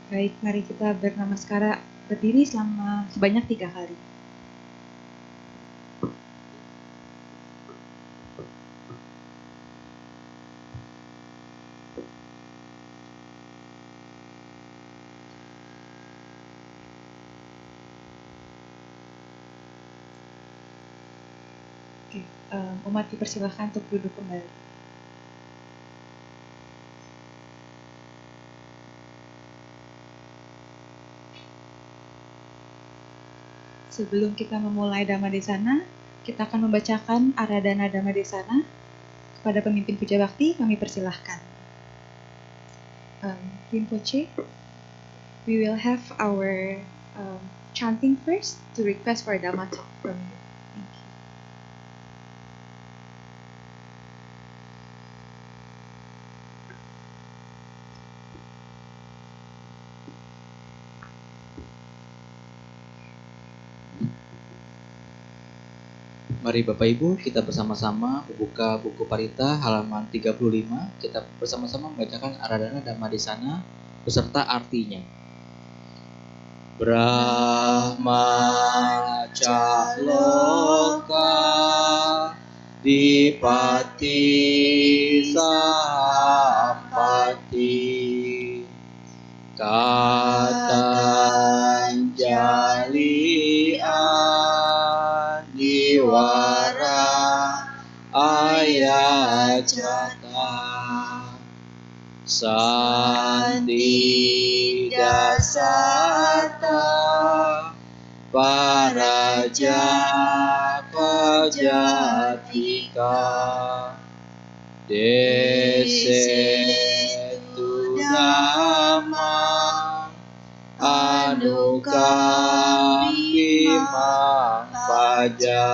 Baik, mari kita bernamaskara berdiri selama sebanyak 3 kali. Oke, umat dipersilahkan untuk duduk kembali. Sebelum kita memulai Dhamma Desana, kita akan membacakan Aradhana Dhamma Desana. Kepada pemimpin puja bakti, kami persilahkan. Rinpoche, we will have our chanting first to request for Dhamma talk from you. Thank you. Mari Bapak Ibu, kita bersama-sama membuka buku Parita halaman 35. Kita bersama-sama membacakan Aradhana Dhamma Desana beserta artinya. Brahma Caloka Dipati Sampati Katanjali Adiwara Ayacata Santi Dasata Paraja Kajatika Desetu Dhamma Anukamimang Paja.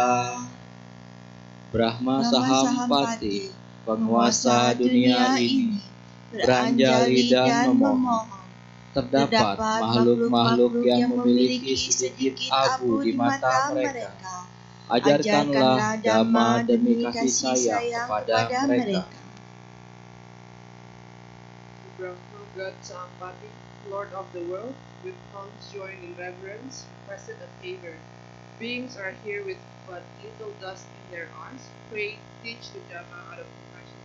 Brahma Sahampati, penguasa dunia ini, beranjali dan memohon. Terdapat makhluk-makhluk yang memiliki sedikit abu di mata mereka. Ajarkanlah Dhamma demi kasih sayang kepada mereka. Brahma God Sahampati, Lord of the world, with palms joined in reverence, requested a favor. Beings are here with but little dust in their arms. Pray, teach the Dhamma out of compassion.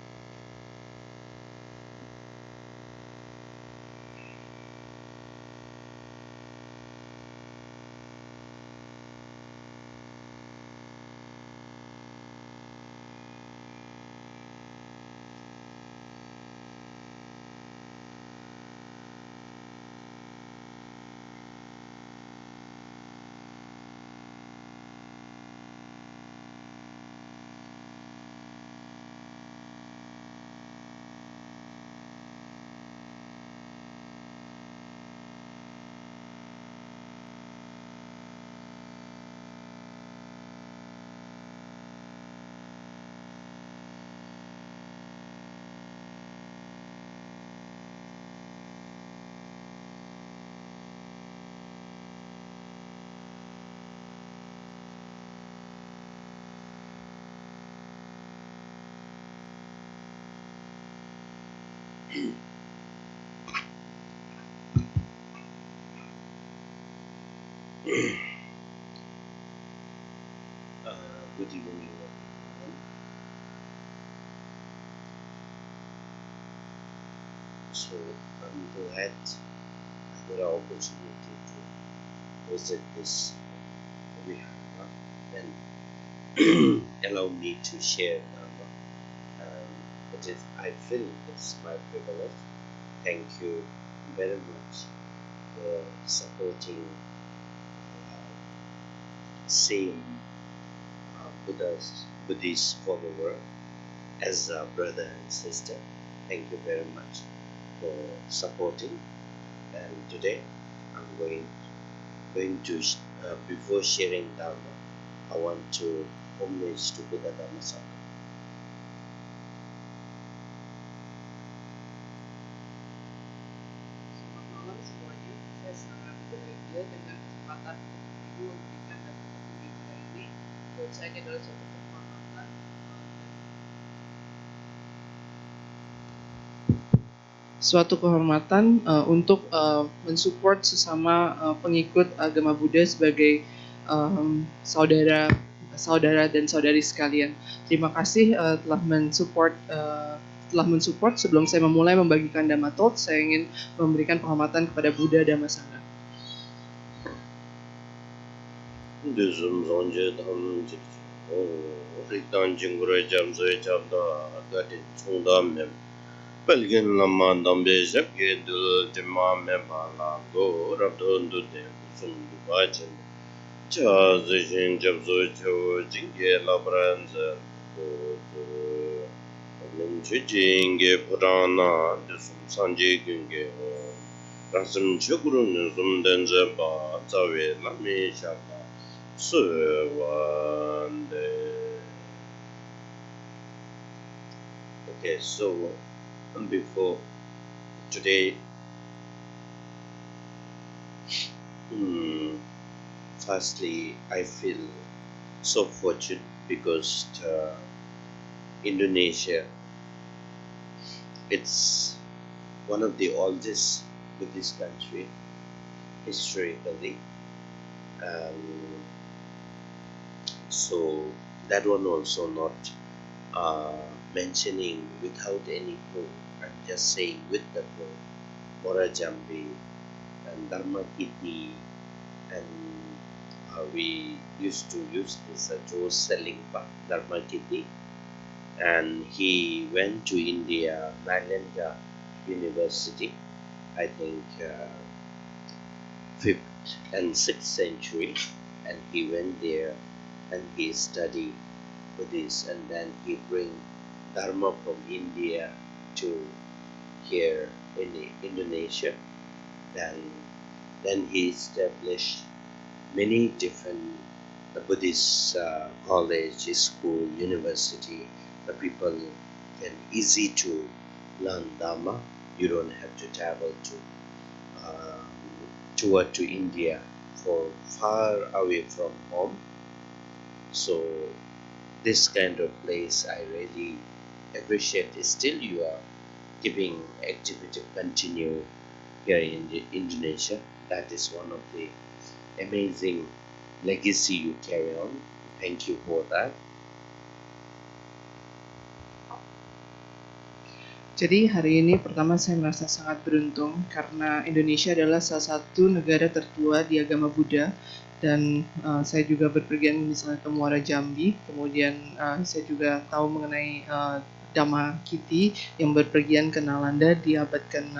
Good evening, everyone. So I'm glad I got an opportunity to visit this Vihara and allow me to share Dhamma. I feel it's my privilege. Thank you very much for supporting same Buddhist follower as a brother and sister. Thank you very much for supporting. And today I'm going to before sharing Dhamma, I want to homage to Buddha Dhamma Sangha. Selamat malam semuanya. Saya sangat bahagia dengan kesempatan Ibu memberikan dan mengajar ini. Buat saya ini adalah suatu kehormatan. suatu kehormatan untuk mensupport sesama pengikut agama Buddha sebagai saudara dan saudari sekalian. Terima kasih telah mensupport. Sebelum saya memulai membagikan Dhamma Talk, saya ingin memberikan penghormatan kepada Buddha Dhamma Sangha. Dusum zonje dham jik rikdan jingure jamzoe jamda gadin chungdam mem Pelgin lama dambe jabge dul dima mema la go rabdon du de sum du bajin cha zijin jabzo cho jinge labranza go du min chujinge purana de sum sanje gunge rasim chukuru nuzum denze ba zawe lami shaka suwande. Okay, so before today, firstly, I feel so fortunate because Indonesia, it's one of the oldest Buddhist country historically. So that one also not mentioning without any proof. I'm just saying with the proof. Morajambi and Dharmakiti, and we used to use this Joe Selingpa Dharmakiti, and he went to India, Nalanda University, I think 5th and 6th century, and he went there and he studied Buddhist, and then he bring Dharma from India to here in Indonesia. Then he established many different Buddhist college, school, university. The people can easy to learn Dharma. You don't have to travel to India for far away from home. So this kind of place I really appreciate. Still you are giving activity continue here in Indonesia. That is one of the amazing legacy you carry on. Thank you for that. Jadi hari ini pertama saya merasa sangat beruntung karena Indonesia adalah salah satu negara tertua di agama Buddha, dan saya juga berpergian misalnya ke Muara Jambi, kemudian saya juga tahu mengenai Dhammakiti yang berpergian ke Nalanda di abad ke-6,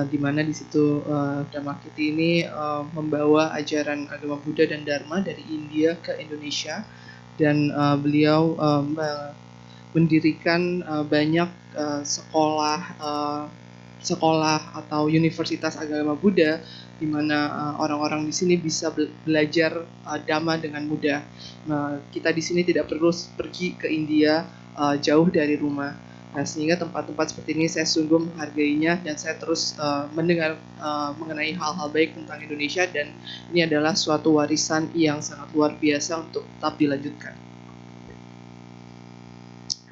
di mana di situ Dhammakiti ini membawa ajaran agama Buddha dan Dharma dari India ke Indonesia, dan beliau mendirikan banyak sekolah atau universitas agama Buddha, di mana orang-orang di sini bisa belajar Dhamma dengan mudah. Kita di sini tidak perlu pergi ke India jauh dari rumah. Nah, sehingga tempat-tempat seperti ini saya sungguh menghargainya, dan saya terus mendengar mengenai hal-hal baik tentang Indonesia, dan ini adalah suatu warisan yang sangat luar biasa untuk tetap dilanjutkan.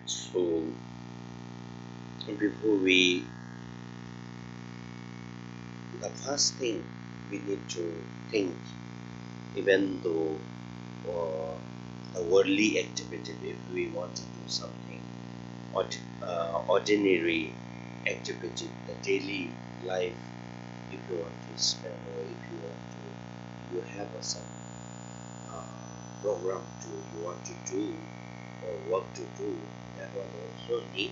So before the first thing we need to think, even though a worldly activity, if we want to do something ordinary activity, the daily life, if you want to spend, or if you have some program you want to do or work to do, that one also need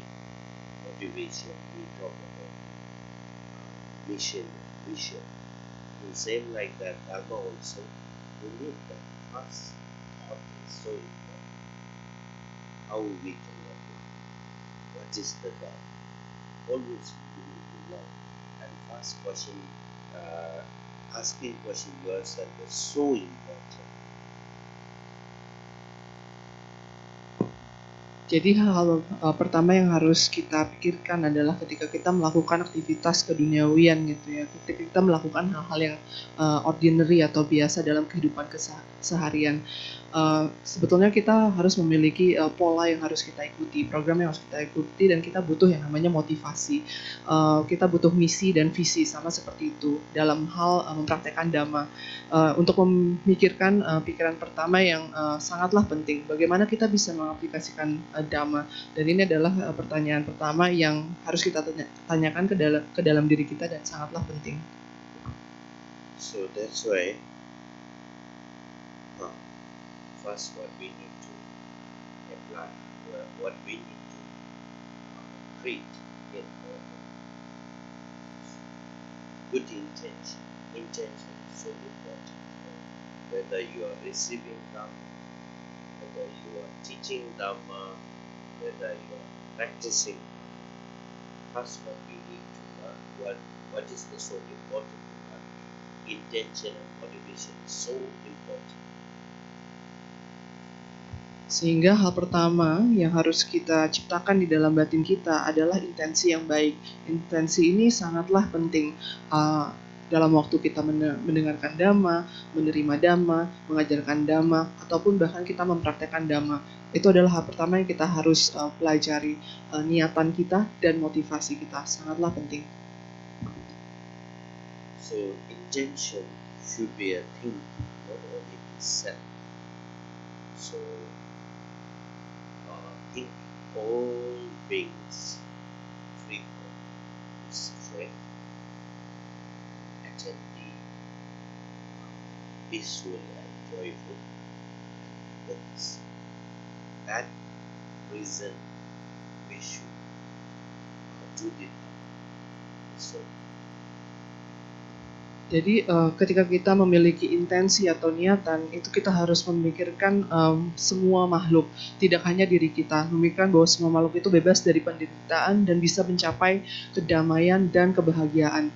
motivation. We talk about mission, vision. And same like that, Dharma also, we need that first thought is so important. How we can apply. What is the Dharma? Always we need to learn. And first question, asking question yourself is so important. Jadi hal pertama yang harus kita pikirkan adalah ketika kita melakukan aktivitas keduniawian gitu ya, ketika kita melakukan hal-hal yang ordinary atau biasa dalam kehidupan seharian. Sebetulnya kita harus memiliki pola yang harus kita ikuti, program yang harus kita ikuti, dan kita butuh yang namanya motivasi. Kita butuh misi dan visi sama seperti itu dalam hal mempraktekkan dhamma. Untuk memikirkan pikiran pertama yang sangatlah penting, bagaimana kita bisa mengaplikasikan dhamma, dan ini adalah pertanyaan pertama yang harus kita tanyakan ke dalam diri kita dan sangatlah penting. So that's why first what we need to apply, what we need to create in our good intention. Intention is so important. Whether you are receiving Dhamma, whether you are teaching Dhamma, whether you are practicing, first what we need to learn, what is the so important to learn. Intention and motivation is so important. Sehingga hal pertama yang harus kita ciptakan di dalam batin kita adalah intensi yang baik. Intensi ini sangatlah penting dalam waktu kita mendengarkan dhamma, menerima dhamma, mengajarkan dhamma, ataupun bahkan kita mempraktekkan dhamma. Itu adalah hal pertama yang kita harus pelajari, niatan kita dan motivasi kita sangatlah penting. So intention should be a thing, not only be said. So think all beings free from strength, attentive, peaceful and joyful, and happiness. That reason we should do the Dhamma. So Jadi ketika kita memiliki intensi atau niatan, itu kita harus memikirkan semua makhluk, tidak hanya diri kita. Memikirkan bahwa semua makhluk itu bebas dari penderitaan dan bisa mencapai kedamaian dan kebahagiaan.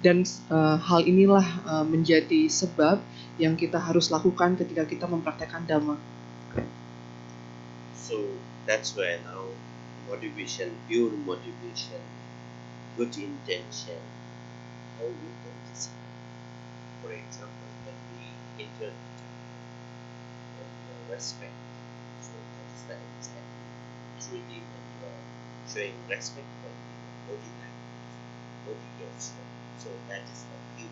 Dan hal inilah menjadi sebab yang kita harus lakukan ketika kita mempraktekkan Dhamma. So that's why now motivation, pure motivation, good intention, how we can decide. For example, when we enter when we are respect, so that is the exact truly when you are showing respect for your body language, body gesture. So that is the pure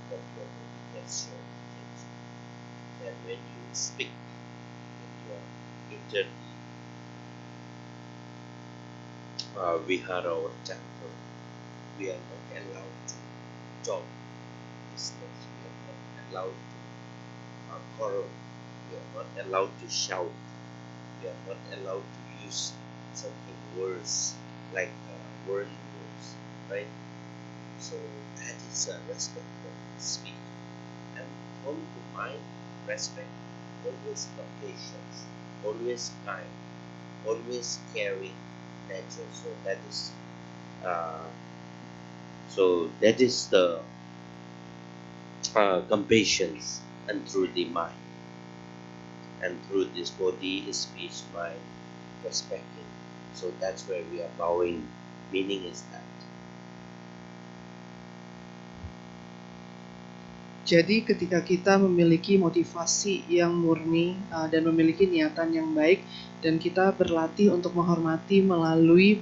of your body gesture intention. Then when you speak, when you are enter the vihara or temple, we are not allowed to talk business, we are not allowed to quarrel, we are not allowed to shout, we are not allowed to use something worse like worldly words, right? So that is a respect for speech. And from the mind, respect, always patience, always kind, always caring nature. So that is the compassion, and through the mind, and through this body, speech, mind, respecting. So that's where we are bowing. Meaning is that. Jadi ketika kita memiliki motivasi yang murni dan memiliki niatan yang baik, dan kita berlatih untuk menghormati melalui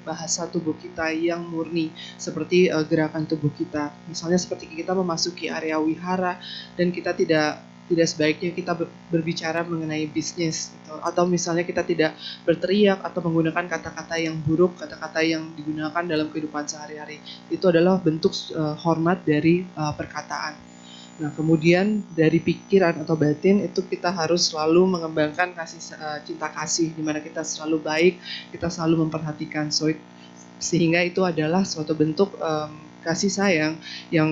bahasa tubuh kita yang murni, seperti gerakan tubuh kita. Misalnya seperti kita memasuki area wihara dan kita tidak sebaiknya kita berbicara mengenai bisnis gitu. Atau misalnya kita tidak berteriak atau menggunakan kata-kata yang buruk, kata-kata yang digunakan dalam kehidupan sehari-hari. Itu adalah bentuk hormat dari perkataan. Nah, kemudian dari pikiran atau batin itu kita harus selalu mengembangkan cinta kasih, di mana kita selalu baik, kita selalu memperhatikan. Sehingga itu adalah suatu bentuk kasih sayang yang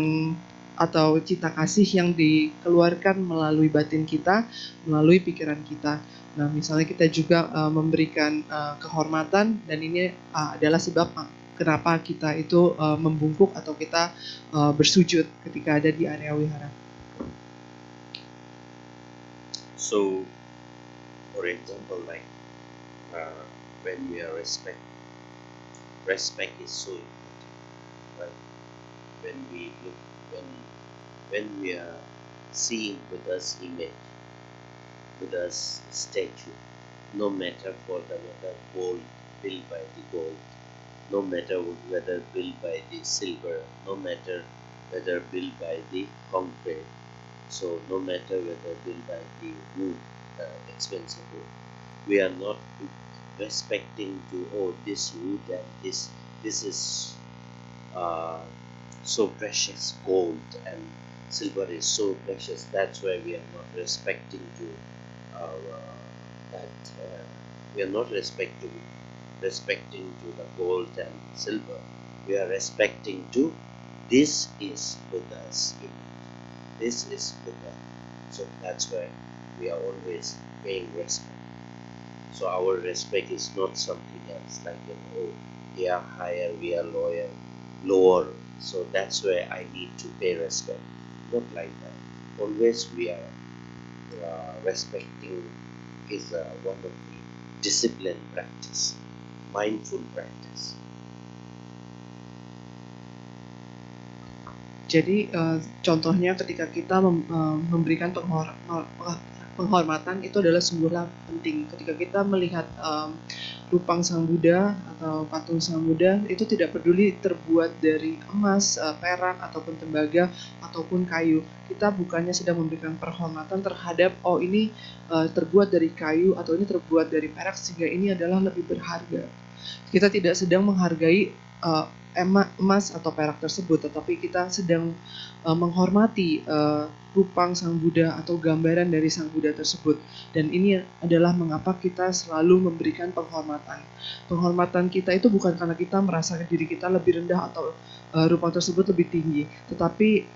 atau cinta kasih yang dikeluarkan melalui batin kita, melalui pikiran kita. Nah, misalnya kita juga memberikan kehormatan, dan ini adalah sebab kenapa kita itu membungkuk atau kita bersujud ketika ada di area wihara. So For example, like when we are respect is so important, right? When we look when we are seeing Buddha's image, Buddha's statue, no matter for the whether gold built by the gold, no matter whether built by the silver, no matter whether built by the concrete, so no matter whether built by the wood, expensive wood, we are not respecting to, oh, this wood and this is uh, so precious, gold and silver is so precious, that's why we are not respecting to that we are not respecting to the gold and silver. We are respecting to, this is Buddha's image, this is Buddha. So that's why we are always paying respect. So our respect is not something else like, oh, they are higher, we are lower. So that's why I need to pay respect. Not like that. Always we are respecting is one of the discipline practice, mindful practice. Jadi contohnya ketika kita memberikan penghormatan itu adalah sungguhlah penting. Ketika kita melihat rupang Sang Buddha atau patung Sang Buddha, itu tidak peduli terbuat dari emas, perak ataupun tembaga ataupun kayu. Kita bukannya sedang memberikan penghormatan terhadap, oh ini terbuat dari kayu atau ini terbuat dari perak sehingga ini adalah lebih berharga. Kita tidak sedang menghargai emas atau perak tersebut, tetapi kita sedang menghormati rupang Sang Buddha atau gambaran dari Sang Buddha tersebut. Dan ini adalah mengapa kita selalu memberikan penghormatan. Penghormatan kita itu bukan karena kita merasa diri kita lebih rendah atau rupang tersebut lebih tinggi, tetapi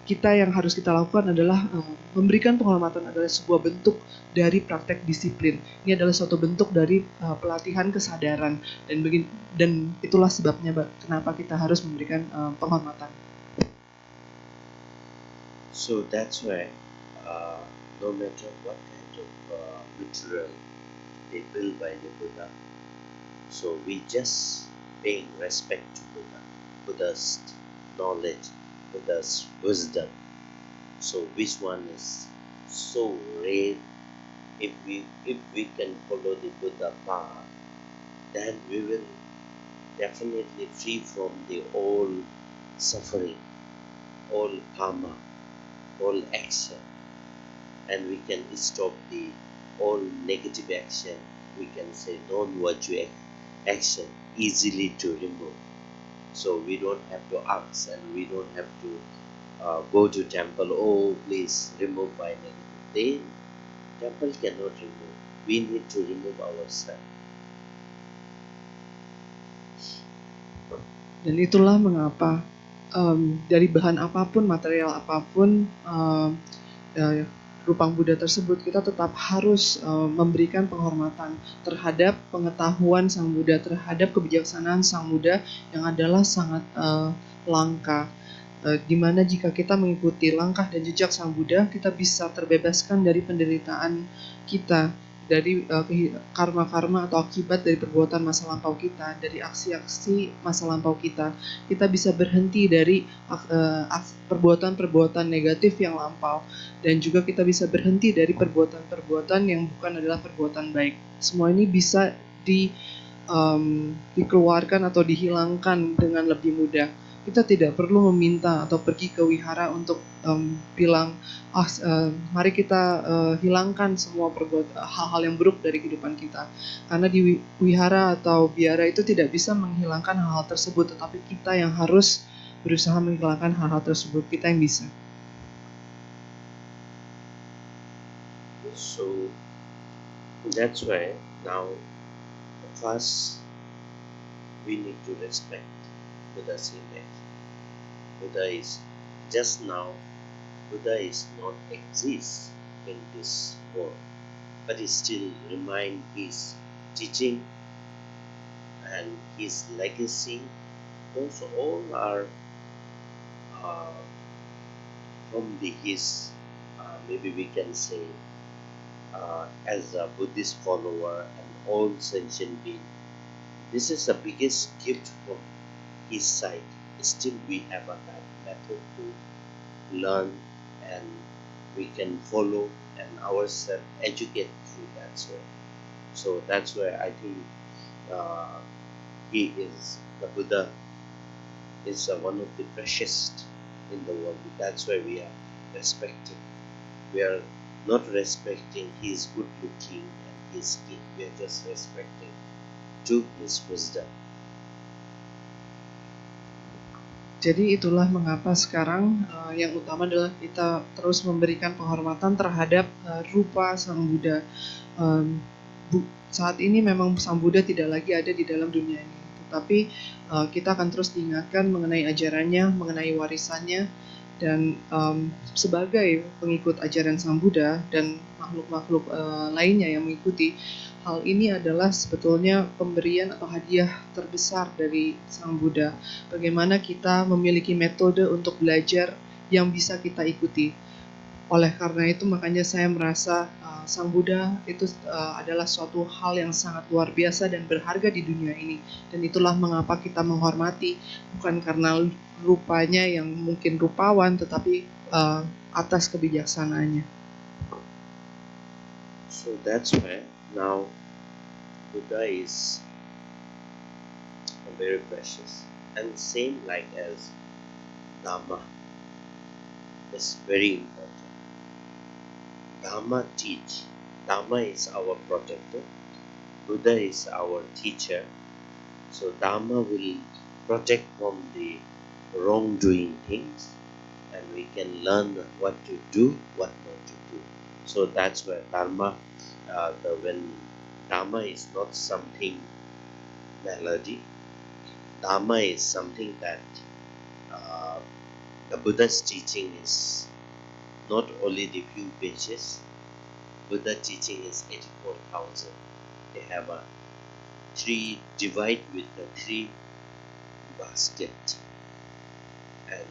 kita yang harus kita lakukan adalah memberikan penghormatan adalah sebuah bentuk dari praktek disiplin. Ini adalah suatu bentuk dari pelatihan kesadaran, dan itulah sebabnya kenapa kita harus memberikan penghormatan. So that's why no matter what kind of material they build by the Buddha, so we just paying respect to Buddha, Buddha's knowledge, Buddha's wisdom. So which one is so rare? If we can follow the Buddha path, then we will definitely free from the all suffering, all karma, all action, and we can stop the all negative action. We can say non-virtue action easily to remove. So we don't have to ask, and we don't have to go to temple, oh please remove my negative. Temple cannot remove. We need to remove ourselves. Dan itulah mengapa dari bahan apapun, material apapun, rupang Buddha tersebut, kita tetap harus memberikan penghormatan terhadap pengetahuan Sang Buddha, terhadap kebijaksanaan Sang Buddha yang adalah sangat langka. Dimana jika kita mengikuti langkah dan jejak Sang Buddha, kita bisa terbebaskan dari penderitaan kita, dari karma-karma atau akibat dari perbuatan masa lampau kita, dari aksi-aksi masa lampau kita. Kita bisa berhenti dari perbuatan-perbuatan negatif yang lampau, dan juga kita bisa berhenti dari perbuatan-perbuatan yang bukan adalah perbuatan baik. Semua ini bisa dikeluarkan atau dihilangkan dengan lebih mudah. Kita tidak perlu meminta atau pergi ke wihara untuk bilang, mari kita hilangkan semua hal-hal yang buruk dari kehidupan kita. Karena di wihara atau biara itu tidak bisa menghilangkan hal-hal tersebut, tetapi kita yang harus berusaha menghilangkan hal-hal tersebut. Kita yang bisa. So that's why now first we need to respect Buddha's image. Buddha is just now, Buddha is not exist in this world, but he still remind his teaching and his legacy. Those all are from his maybe we can say as a Buddhist follower and all sentient being. This is the biggest gift from his side. Still, we have a method to learn, and we can follow and ourselves educate through that way. So that's why I think uh, he is the Buddha is one of the freshest in the world. That's why we are respecting. We are not respecting his good looking and his skin. We are just respecting to his wisdom. Jadi itulah mengapa sekarang yang utama adalah kita terus memberikan penghormatan terhadap rupa Sang Buddha. Saat ini memang Sang Buddha tidak lagi ada di dalam dunia ini, tetapi kita akan terus diingatkan mengenai ajarannya, mengenai warisannya, dan sebagai pengikut ajaran Sang Buddha dan makhluk-makhluk lainnya yang mengikuti, hal ini adalah sebetulnya pemberian atau hadiah terbesar dari Sang Buddha. Bagaimana kita memiliki metode untuk belajar yang bisa kita ikuti. Oleh karena itu makanya saya merasa Sang Buddha itu adalah suatu hal yang sangat luar biasa dan berharga di dunia ini. Dan itulah mengapa kita menghormati, bukan karena rupanya yang mungkin rupawan, tetapi atas kebijaksanaannya. So that's why now Buddha is very precious, and same like as Dhamma is very important. Dhamma teach. Dhamma is our protector. Buddha is our teacher. So Dhamma will protect from the wrongdoing things, and we can learn what to do, what not to do. So that's where Dharma, when Dharma is not something melody, Dharma is something that the Buddha's teaching is not only the few pages. Buddha teaching is 84,000. They have a divide with the 3 basket. And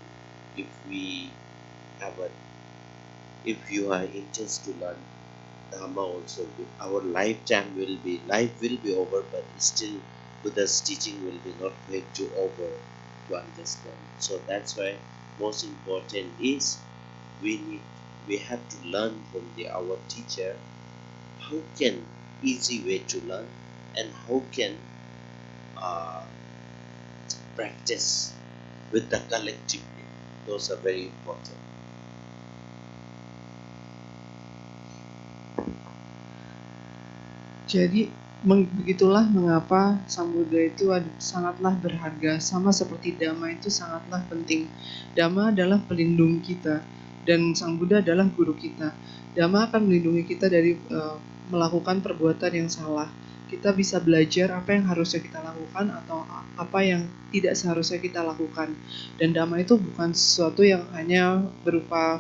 if you are interested to learn Dhamma also, our life will be over, but still Buddha's teaching will be not going to over to understand. So that's why most important is we have to learn from our teacher how can easy way to learn and how can practice with the collectively. Those are very important. Jadi begitulah mengapa Sang Buddha itu sangatlah berharga, sama seperti Dhamma itu sangatlah penting. Dhamma adalah pelindung kita dan Sang Buddha adalah guru kita. Dhamma akan melindungi kita dari melakukan perbuatan yang salah. Kita bisa belajar apa yang harusnya kita lakukan atau apa yang tidak seharusnya kita lakukan. Dan Dhamma itu bukan sesuatu yang hanya berupa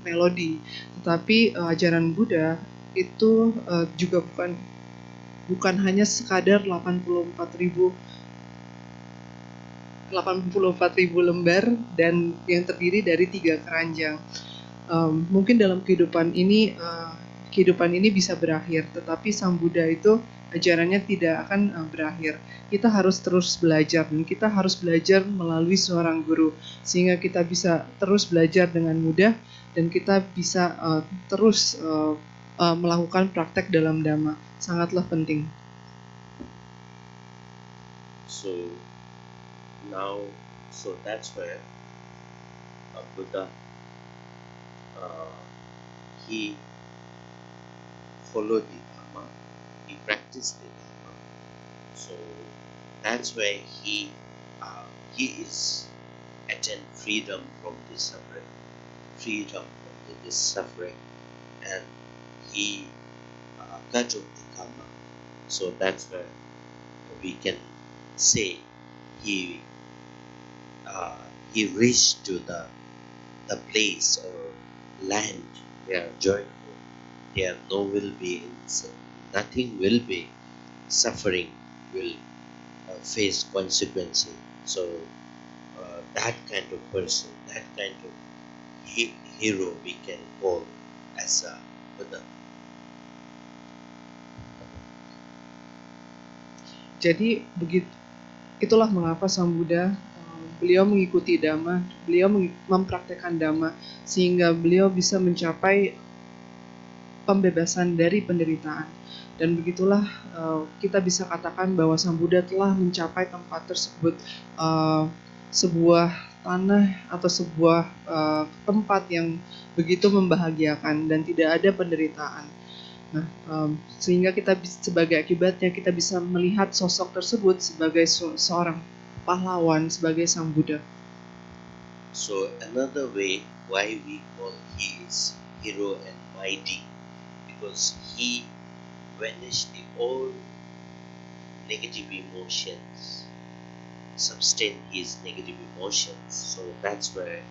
melodi, tetapi ajaran Buddha itu juga bukan hanya sekadar 84.000 lembar dan yang terdiri dari 3 keranjang. Mungkin dalam kehidupan ini bisa berakhir, tetapi Sang Buddha itu ajarannya tidak akan berakhir. Kita harus terus belajar dan kita harus belajar melalui seorang guru sehingga kita bisa terus belajar dengan mudah dan kita bisa terus melakukan praktek dalam Dhamma. Sangatlah penting. So that's where Buddha he followed the Dharma, he practiced the Dharma. So that's why he is attained freedom from the suffering, and he cut off the karma. So that's where we can say he reached to the place or land where joyful, there will be nothing will be suffering, will face consequences. So that kind of person, that kind of hero we can call as a Buddha. Jadi itulah mengapa Sang Buddha beliau mengikuti Dhamma, beliau mempraktekkan Dhamma sehingga beliau bisa mencapai pembebasan dari penderitaan. Dan begitulah kita bisa katakan bahwa Sang Buddha telah mencapai tempat tersebut, sebuah tanah atau sebuah tempat yang begitu membahagiakan dan tidak ada penderitaan. Nah, sehingga kita sebagai akibatnya kita bisa melihat sosok tersebut sebagai seorang pahlawan, sebagai Sang Buddha. So another way why we call he is hero and mighty, because he vanished the all negative emotions, sustain his negative emotions. So that's where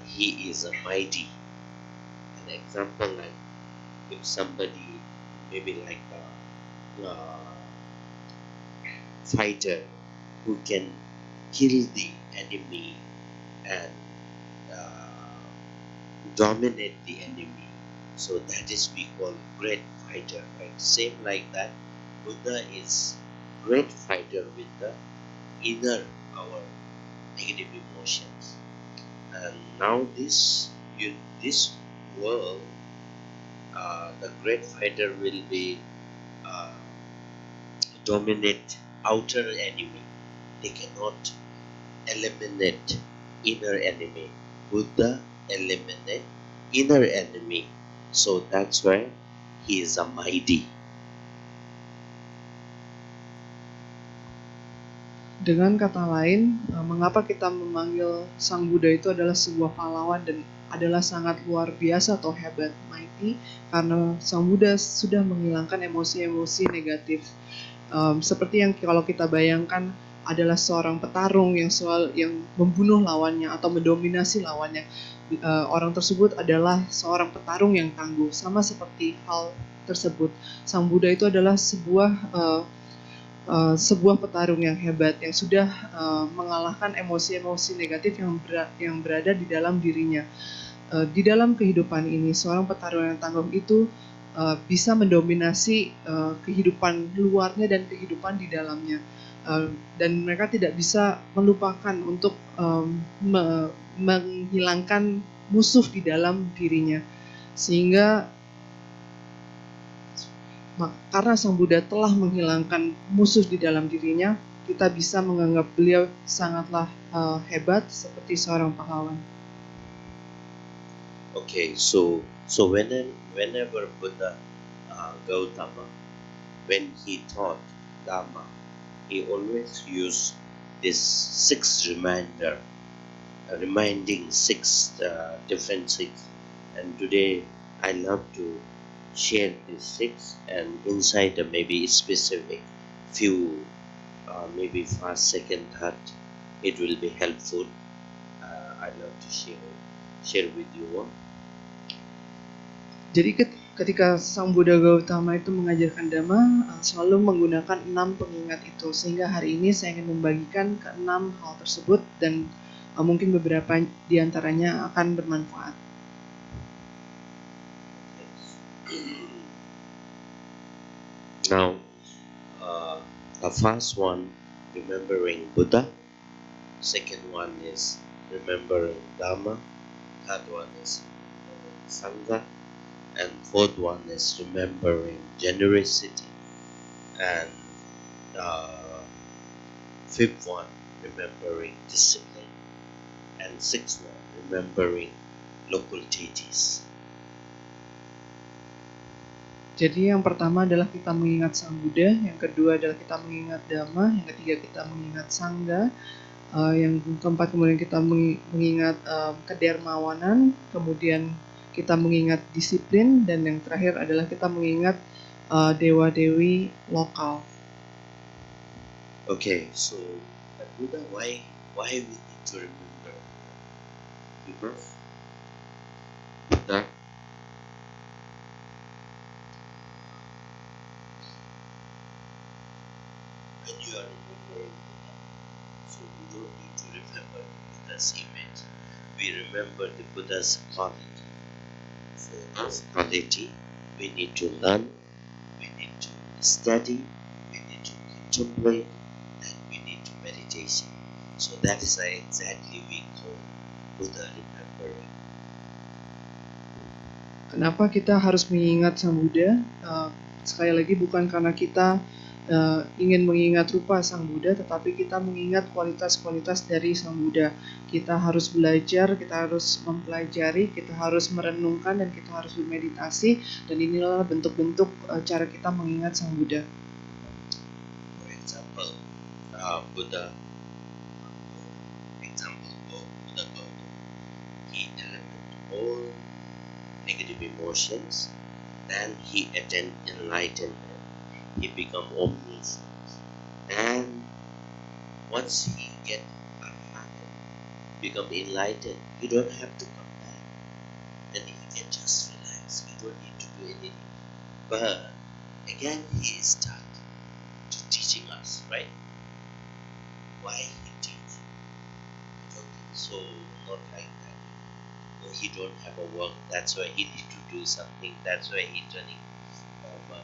he is a mighty. An example, like if somebody maybe like a fighter who can kill the enemy and dominate the enemy, so that is we call great fighter, right? Same like that, Buddha is great fighter with the inner our negative emotions. And now this world, the great fighter will be dominate outer enemy. They cannot eliminate inner enemy. Buddha eliminate inner enemy. So that's why he is a mighty. Dengan kata lain, mengapa kita memanggil Sang Buddha itu adalah sebuah pahlawan dan adalah sangat luar biasa atau hebat, mighty, karena Sang Buddha sudah menghilangkan emosi-emosi negatif. Seperti yang kalau kita bayangkan adalah seorang petarung yang membunuh lawannya atau mendominasi lawannya. Orang tersebut adalah seorang petarung yang tangguh. Sama seperti hal tersebut, Sang Buddha itu adalah sebuah petarung yang hebat yang sudah mengalahkan emosi-emosi negatif yang berada di dalam dirinya. Di dalam kehidupan ini, seorang petarung yang tangguh itu bisa mendominasi kehidupan luarnya dan kehidupan di dalamnya, dan mereka tidak bisa melupakan untuk menghilangkan musuh di dalam dirinya, sehingga karena Sang Buddha telah menghilangkan musuh di dalam dirinya, kita bisa menganggap beliau sangatlah hebat seperti seorang pahlawan. Okay, so whenever Buddha Gautama, when he taught Dhamma, he always used this 6 reminder, reminding 6 different 6. And today I love to share these 6, and inside maybe specific few, maybe first, second, third, it will be helpful. I love to share with you all. Jadi ketika Sang Buddha Gautama itu mengajarkan Dhamma, selalu menggunakan 6 pengingat itu, sehingga hari ini saya ingin membagikan ke-6 hal tersebut dan mungkin beberapa diantaranya akan bermanfaat. Now, the first one, remembering Buddha. Second one is remembering Dhamma. Third one is remembering Sangha. And fourth one is remembering generosity. And fifth one, remembering discipline. And sixth one, remembering local deities. Jadi yang pertama adalah kita mengingat Sang Buddha, yang kedua adalah kita mengingat Dhamma, yang ketiga kita mengingat Sangha, yang keempat kemudian kita mengingat kedermawanan, kemudian kita mengingat disiplin, dan yang terakhir adalah kita mengingat dewa-dewi lokal. Okay, so Buddha, why we need to remember? Because Buddha when you are remembering Buddha, so we don't need to remember Buddha's image. We remember the Buddha's quality. So this quality we need to learn, we need to study, we need to keep contemplate, and we need to meditation. So that is exactly we call Buddha remembering. Kenapa kita harus mengingat Sang Buddha? Sekali lagi bukan karena kita ingin mengingat rupa Sang Buddha, tetapi kita mengingat kualitas-kualitas dari Sang Buddha. Kita harus belajar, kita harus mempelajari, kita harus merenungkan, dan kita harus bermeditasi. Dan inilah bentuk-bentuk cara kita mengingat Sang Buddha. For example, Buddha Gautama, he eliminated all negative emotions, then he attained enlightenment. He become omniscient, and once he get arhated, become enlightened, you don't have to come back. Then he can just relax. You don't need to do anything. But again, he is start to teaching us, right? Why he teach? I don't think so. Not like that. No, he don't have a work. That's why he need to do something. That's why he turning over.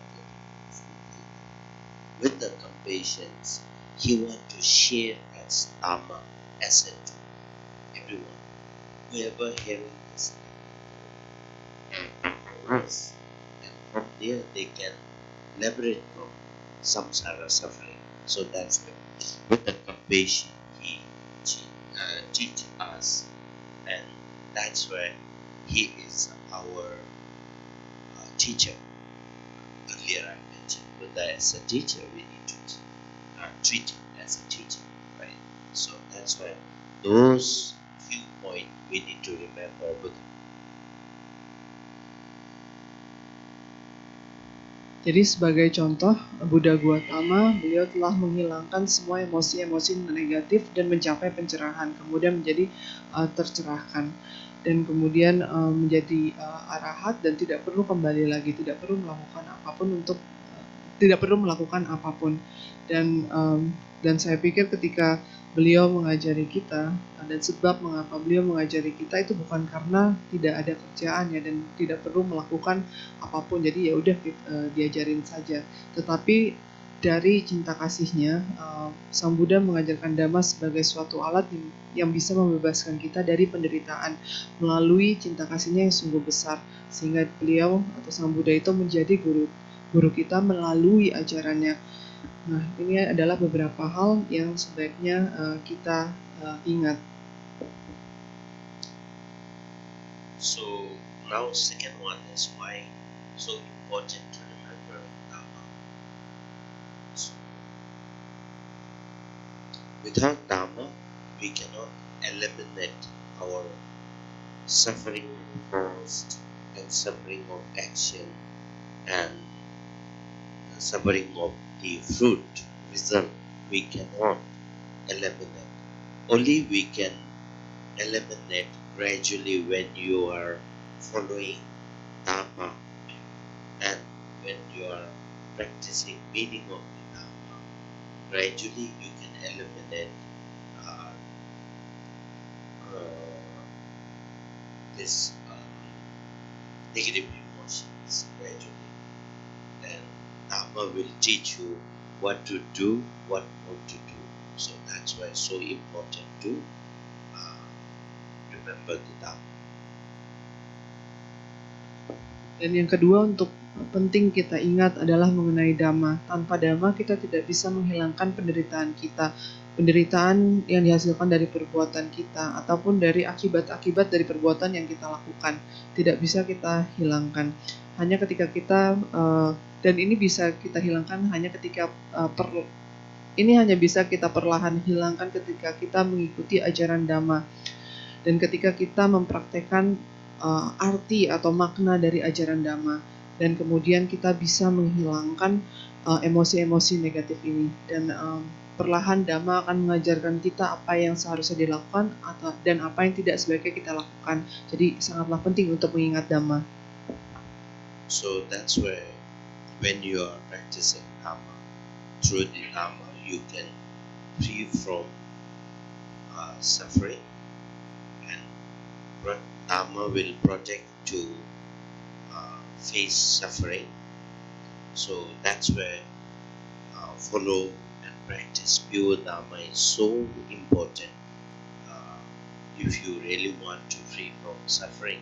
With the compassions, he want to share as Dhamma asset to everyone. Whoever hearing this words, and from there they can liberate from samsara suffering. So that's why with the compassion he teach us, and that's why he is our teacher. Earlier I mentioned Buddha as a teacher, we need to treat him as a teacher, right? So that's why those few points we need to remember Buddha. Jadi sebagai contoh, Buddha Gautama, beliau telah menghilangkan semua emosi-emosi negatif dan mencapai pencerahan, kemudian menjadi tercerahkan, dan kemudian menjadi arahat dan tidak perlu kembali lagi, tidak perlu melakukan apapun. Dan saya pikir ketika beliau mengajari kita, dan sebab mengapa beliau mengajari kita itu bukan karena tidak ada kerjaan ya, dan tidak perlu melakukan apapun, jadi ya udah diajarin saja, tetapi dari cinta kasihnya, Sang Buddha mengajarkan Dhamma sebagai suatu alat yang bisa membebaskan kita dari penderitaan melalui cinta kasihnya yang sungguh besar, sehingga beliau atau Sang Buddha itu menjadi guru kita melalui ajarannya. Nah, ini adalah beberapa hal yang sebaiknya kita ingat. So now second one is why so important to remember Dhamma. So, without Dhamma, we cannot eliminate our suffering first, and suffering of action, and suffering of the fruit result. We cannot eliminate. Only we can eliminate gradually when you are following Dhamma, and when you are practicing meaning of the Dhamma. Gradually you can eliminate this negative emotions gradually. Then Dhamma will teach you what to do, what not to do. So that's why it's so important to remember the Dhamma. Dan yang kedua untuk penting kita ingat adalah mengenai Dhamma. Tanpa Dhamma kita tidak bisa menghilangkan penderitaan kita, penderitaan yang dihasilkan dari perbuatan kita ataupun dari akibat-akibat dari perbuatan yang kita lakukan, tidak bisa kita hilangkan. Hanya ketika kita dan ini bisa kita hilangkan hanya ketika hanya bisa kita perlahan hilangkan ketika kita mengikuti ajaran Dhamma, dan ketika kita mempraktekkan arti atau makna dari ajaran Dhamma, dan kemudian kita bisa menghilangkan emosi-emosi negatif ini, dan perlahan Dhamma akan mengajarkan kita apa yang seharusnya dilakukan dan apa yang tidak sebaiknya kita lakukan. Jadi sangatlah penting untuk mengingat Dhamma. So that's where when you are practicing Dhamma, through the Dhamma you can free from suffering, and Dhamma will protect to face suffering. So that's where follow practice pure Dharma is so important. Uh, if you really want to free from suffering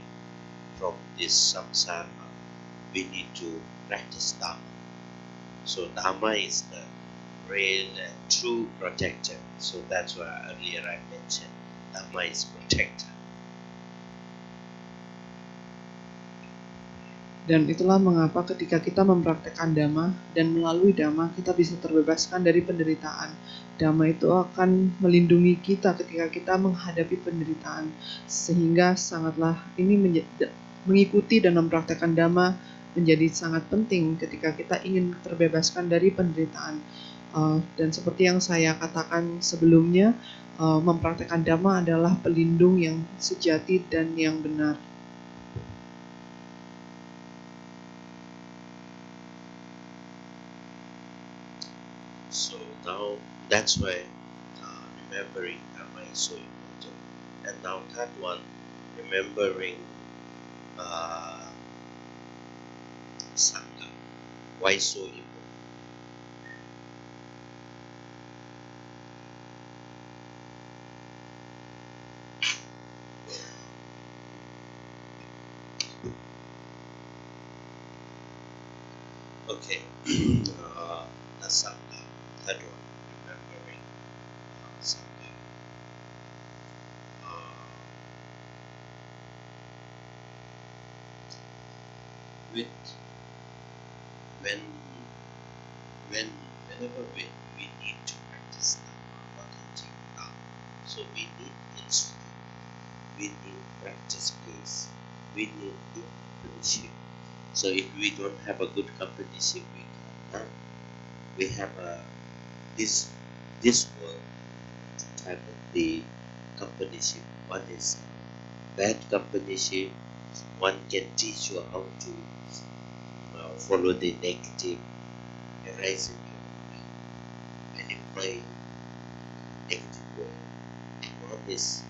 from this samsara, we need to practice Dharma. So Dharma is the real and true protector. So that's why earlier I mentioned Dharma is protector. Dan itulah mengapa ketika kita mempraktekkan Dhamma dan melalui Dhamma kita bisa terbebaskan dari penderitaan. Dhamma itu akan melindungi kita ketika kita menghadapi penderitaan. Sehingga sangatlah ini mengikuti dan mempraktekkan Dhamma menjadi sangat penting ketika kita ingin terbebaskan dari penderitaan. Dan seperti yang saya katakan sebelumnya, mempraktekkan Dhamma adalah pelindung yang sejati dan yang benar. So now that's why remembering Dhamma is so important. And now that one, remembering Sangha. Why so important? Okay, the Sangha. That one, remembering Sangha. With when whenever we need to practice Dhamma, authentic Dhamma, so we need institute, we need practice place, we need good companionship. So if we don't have a good companionship, we cannot. We have this world type of the companionship. One is bad companionship. One can teach you how to follow the negative arising in your mind, manipulate negative way. One is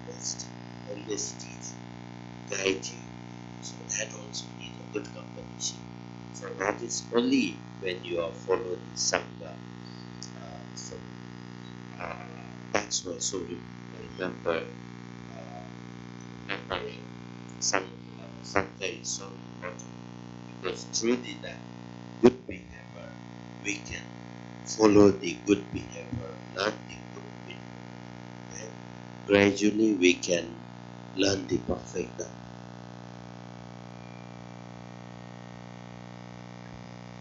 positive, always teach you, guide you. So that also needs a good companionship. So that is only when you are following Sangha. So that's why. So remember, remembering Sangha is so important, because through that good behavior, we can follow the good behavior, learn the good behavior, and gradually we can learn the perfect Dhamma.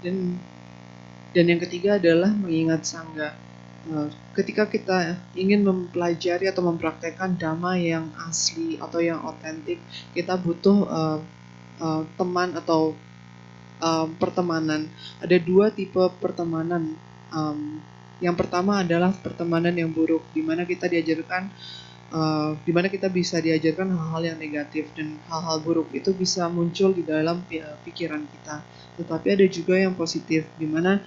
Dan yang ketiga adalah mengingat Sangha. Ketika kita ingin mempelajari atau mempraktekkan Dhamma yang asli atau yang otentik, kita butuh teman atau pertemanan. Ada dua tipe pertemanan. Yang pertama adalah pertemanan yang buruk, di mana kita diajarkan, di mana kita bisa diajarkan hal-hal yang negatif, dan hal-hal buruk itu bisa muncul di dalam pikiran kita. Tetapi ada juga yang positif, di mana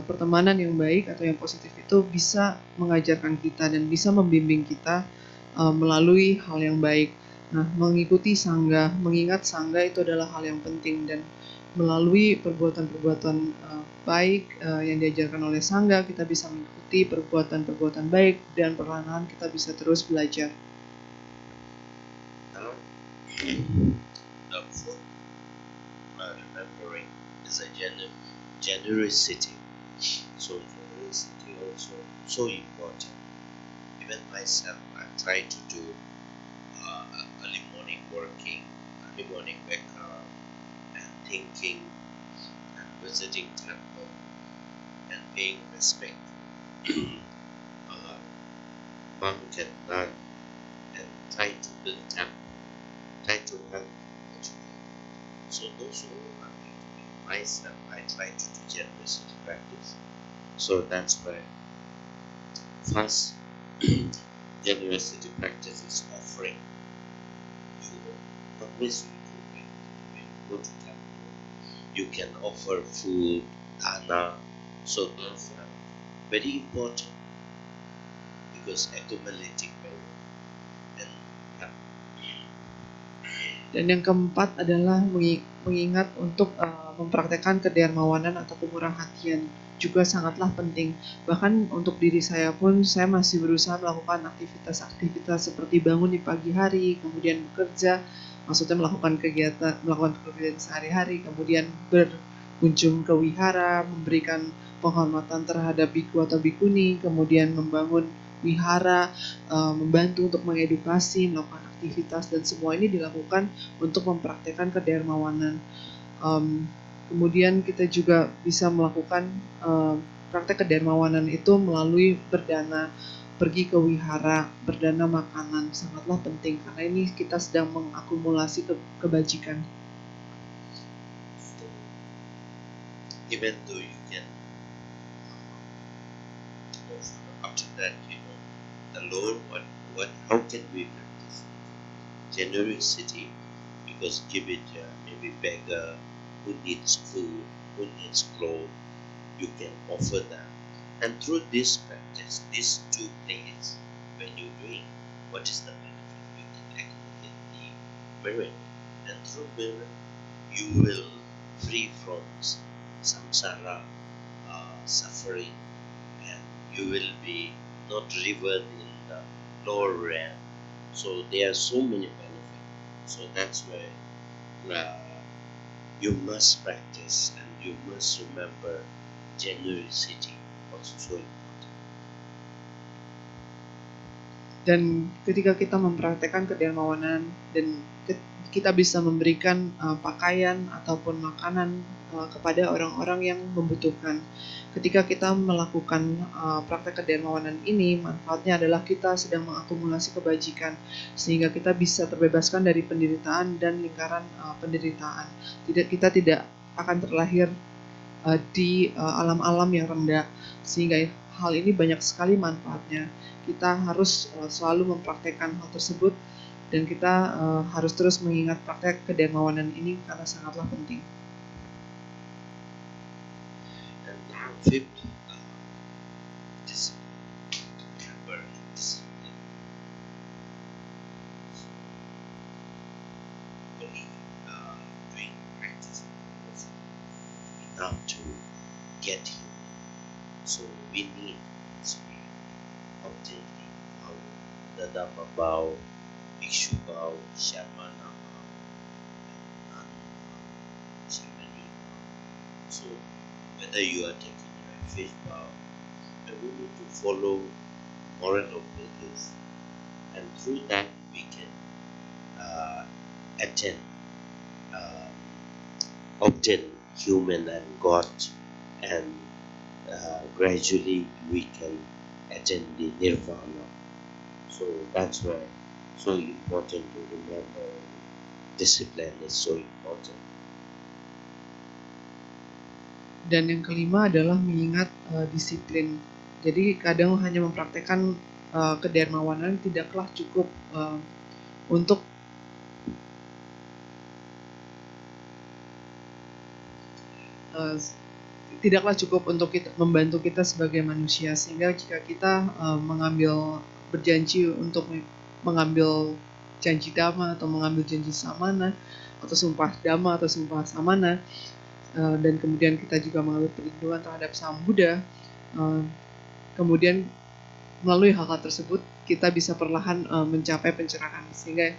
pertemanan yang baik atau yang positif itu bisa mengajarkan kita dan bisa membimbing kita melalui hal yang baik. Nah, mengikuti Sangha, mengingat Sangha itu adalah hal yang penting, dan melalui perbuatan-perbuatan baik yang diajarkan oleh Sangha, kita bisa mengikuti perbuatan-perbuatan baik, dan perlahan-lahan kita bisa terus belajar. Now, the fourth, remembering is a generosity. So generosity also so important. Even myself, I try to do early morning working, early morning wake up, and thinking, and visiting temple, and paying respect to monk and nun, and try to build temple, try to help educate. So those who are myself, I try to do generosity practice. So that's why first generosity practice is offering. You always do when you go to temple, you can offer food, dana. So those are very important, because accumulating wealth, and Dan yang keempat adalah mengingat untuk mempraktekkan kedermawanan atau kemurah hatian juga sangatlah penting. Bahkan untuk diri saya pun, saya masih berusaha melakukan aktivitas-aktivitas seperti bangun di pagi hari, kemudian bekerja, maksudnya melakukan pekerjaan sehari-hari, kemudian berkunjung ke wihara, memberikan penghormatan terhadap biku atau bikuni, kemudian membangun wihara, membantu untuk mengedukasi, melakukan aktivitas, dan semua ini dilakukan untuk mempraktekkan kedermawanan. Kemudian kita juga bisa melakukan praktek kedermawanan itu melalui berdana, pergi ke wihara, berdana makanan, sangatlah penting karena ini kita sedang mengakumulasi kebajikan. So, even though you can after that, the Lord, how can we practice generosity? Because give it maybe beggar who needs food, who needs clothes, you can offer them. And through this practice, these two things, when you're doing, what is the benefit? You can accumulate the merit, and through merit, you will free from samsara, suffering, and you will be not revered in the lower realm. So there are so many benefits. So that's why you must practice and you must remember generosity also so important. Dan ketika kita mempraktekkan kedermawanan dan kita bisa memberikan pakaian ataupun makanan kepada orang-orang yang membutuhkan. Ketika kita melakukan praktek kedermawanan ini, manfaatnya adalah kita sedang mengakumulasi kebajikan sehingga kita bisa terbebaskan dari penderitaan dan lingkaran penderitaan. Kita tidak akan terlahir di alam-alam yang rendah, sehingga hal ini banyak sekali manfaatnya. Kita harus selalu mempraktekkan hal tersebut dan kita harus terus mengingat praktek kedermawanan ini karena sangatlah penting. And now fifth, discipline. Remember discipline. So, only doing practice was enough to get him. So we need to be objectively how the Dhamma Bhao, Bhikshu Bhao, Shamana Bhao, and Nan Bhao, Shimani Bhao. So whether you are taking your faith vow, and we need to follow moral obedience, and through that we can attain, obtain human and God, and gradually we can attain the nirvana. So that's why so important to remember discipline is so important. Dan yang kelima adalah mengingat disiplin. Jadi kadang hanya mempraktekkan kedermawanan tidaklah cukup untuk membantu kita sebagai manusia, sehingga jika kita berjanji untuk mengambil janji dhamma atau mengambil janji samana atau sumpah dhamma atau sumpah samana, dan kemudian kita juga mengambil perlindungan terhadap Sang Buddha, kemudian melalui hal-hal tersebut kita bisa perlahan mencapai pencerahan, sehingga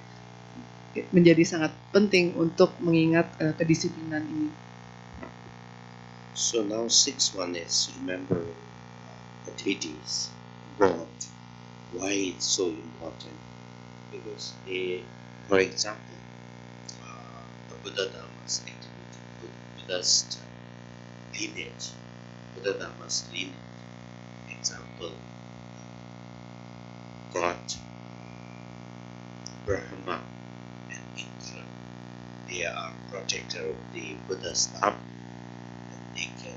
menjadi sangat penting untuk mengingat kedisiplinan ini. So now sixth one is remember the deities, God. Why it's so important? Because for example, the Buddha Dhamma's activity, Buddha's lineage, Buddha Dhamma's lineage. Example, God, Brahma, and Indra. They are protector of the Buddha's Dhamma. They can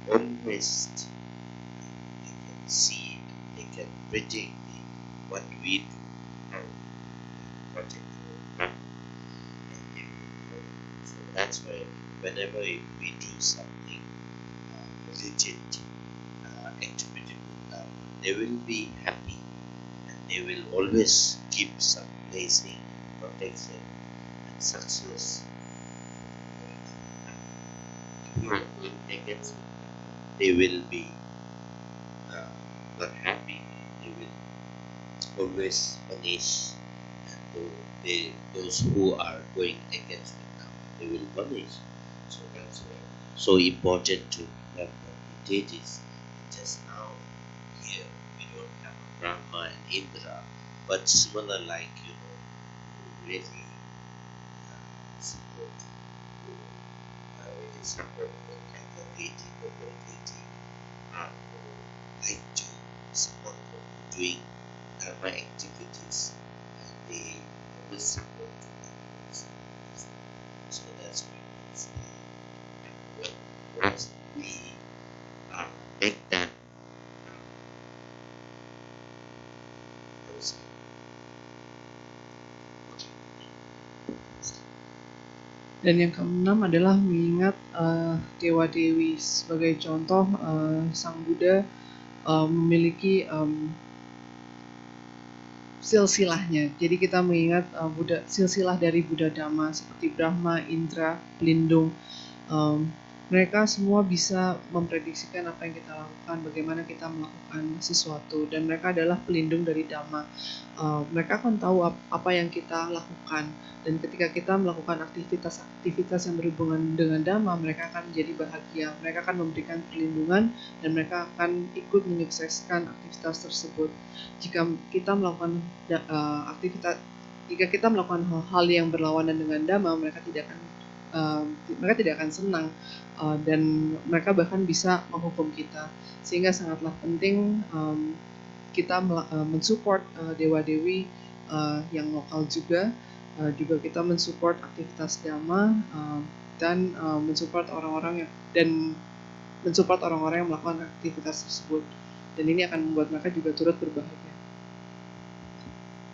always they can see, they can predict what we do, how protect our so that's why whenever we do something legit activity with them, they will be happy and they will always give some blessing protection and success. If you are going against them, they will be not happy. They will always punish, and those who are going against them, they will punish. So that's why so important to remember the deities. Just now here we don't have a Brahma and Indra, but similar like who really support, who really support like the deity, local deity, who like to support doing dharma activities, and they always support others. So that's why once we make that person. Dan yang keenam adalah mengingat dewa-dewi. Sebagai contoh, Sang Buddha memiliki silsilahnya. Jadi kita mengingat silsilah dari Buddha Dhamma seperti Brahma, Indra, pelindung. Mereka semua bisa memprediksikan apa yang kita lakukan, bagaimana kita melakukan sesuatu, dan mereka adalah pelindung dari Dhamma. Mereka akan tahu apa yang kita lakukan, dan ketika kita melakukan aktivitas yang berhubungan dengan Dhamma, mereka akan menjadi bahagia, mereka akan memberikan perlindungan, dan mereka akan ikut menyukseskan aktivitas tersebut. Jika kita melakukan hal-hal yang berlawanan dengan Dhamma, mereka tidak akan senang, dan mereka bahkan bisa menghukum kita. Sehingga sangatlah penting kita mensupport dewa-dewi yang lokal juga kita mensupport aktivitas Dhamma, dan mensupport orang-orang yang melakukan aktivitas tersebut, dan ini akan membuat mereka juga turut berbahagia.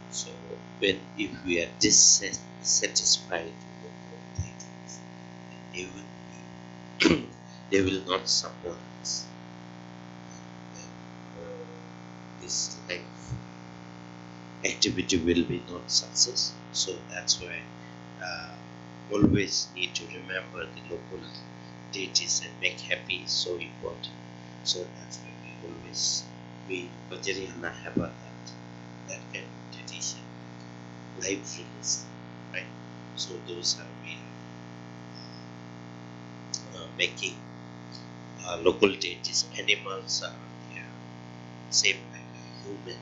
So if we are dissatisfied with the deities, then they will not support us. And this life activity will be not success. So that's why always need to remember the local deities and make happy is so important. So that's why we Vajrayana have that kind of tradition, liveliness, right? So those are we making local deities. Animals are there, same like a human.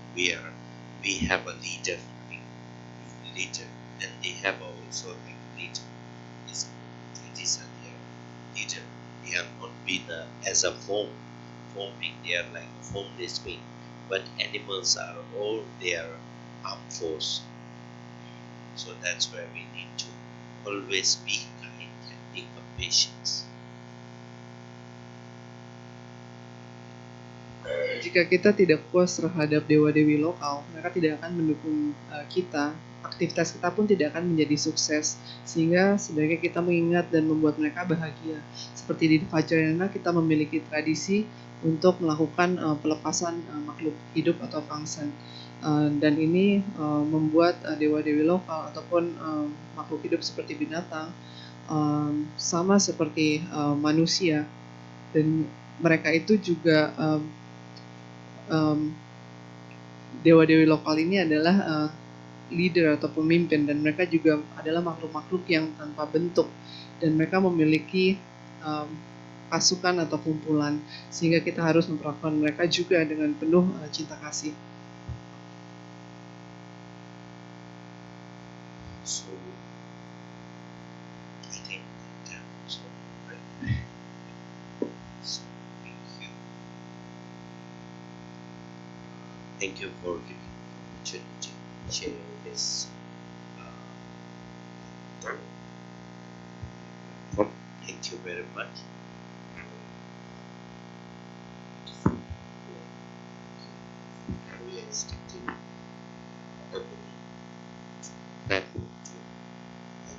We have a leader, and they have also like leader. These deities are their leader. They are not been as a forming. They are like a formless being. But animals are all their armed force. So that's where we need to always be kind and be compassionate. Jika kita tidak puas terhadap dewa-dewi lokal, mereka tidak akan mendukung kita. Aktivitas kita pun tidak akan menjadi sukses, sehingga sebaiknya kita mengingat dan membuat mereka bahagia. Seperti di Vajrayana, kita memiliki tradisi untuk melakukan pelepasan makhluk hidup atau pangsan, dan ini membuat dewa-dewi lokal ataupun makhluk hidup seperti binatang sama seperti manusia, dan mereka itu juga dewa-dewi lokal ini adalah leader atau pemimpin, dan mereka juga adalah makhluk-makhluk yang tanpa bentuk, dan mereka memiliki pasukan atau kumpulan, sehingga kita harus memperlakukan mereka juga dengan penuh cinta kasih. So I think that was right. So thank you for giving me the opportunity to share this. Thank you very much. We are expecting opening platform to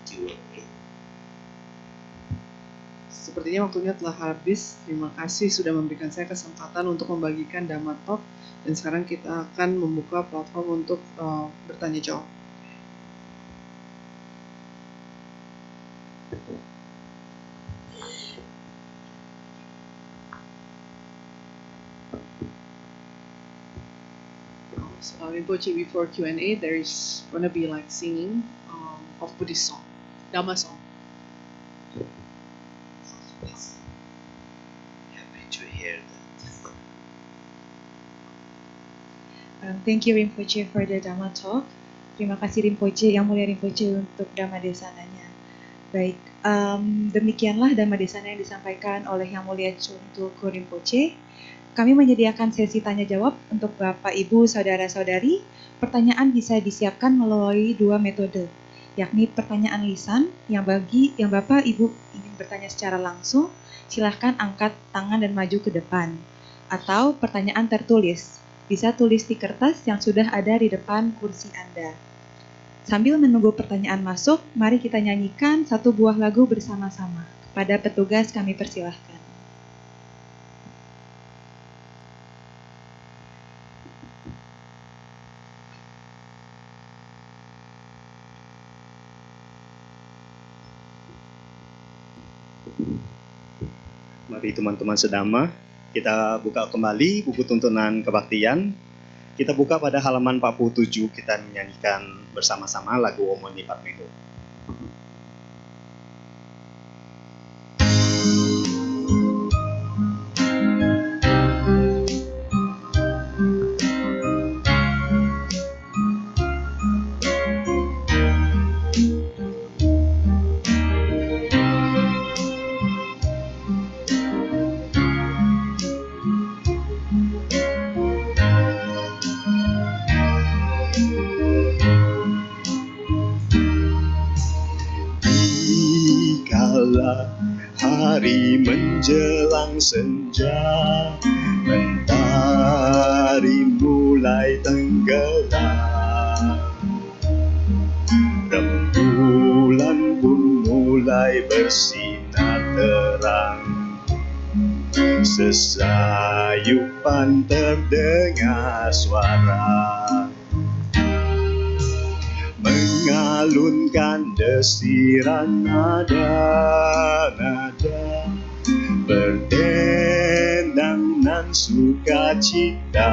Q&A. Sepertinya waktunya telah habis. Terima kasih sudah memberikan saya kesempatan untuk membagikan Dhamma Talk, dan sekarang kita akan membuka platform untuk bertanya jawab. Rinpoche, before Q&A, there's gonna be like singing of Buddhist song, Dhamma song. Happy to hear that. Thank you Rinpoche for the Dhamma talk. Terima kasih Rinpoche, Yang Mulia Rinpoche untuk Dhamma Desananya. Baik, demikianlah Dhamma Desana yang disampaikan oleh Yang Mulia Chuntuku Rinpoche. Kami menyediakan sesi tanya jawab untuk Bapak, Ibu, Saudara-saudari. Pertanyaan bisa disiapkan melalui dua metode, yakni pertanyaan lisan yang bagi yang Bapak, Ibu ingin bertanya secara langsung, silahkan angkat tangan dan maju ke depan. Atau pertanyaan tertulis, bisa tulis di kertas yang sudah ada di depan kursi Anda. Sambil menunggu pertanyaan masuk, mari kita nyanyikan satu buah lagu bersama-sama. Kepada petugas kami persilahkan. Mari teman-teman sedama, kita buka kembali buku tuntunan kebaktian. Kita buka pada halaman 47, kita menyanyikan bersama-sama lagu Omoni Padme Hum. Hari menjelang senja, mentari mulai tenggelam, rembulan pun mulai bersinar terang, sesayupan terdengar suara mengalunkan desiran nada-nada berdendang nan sukacita,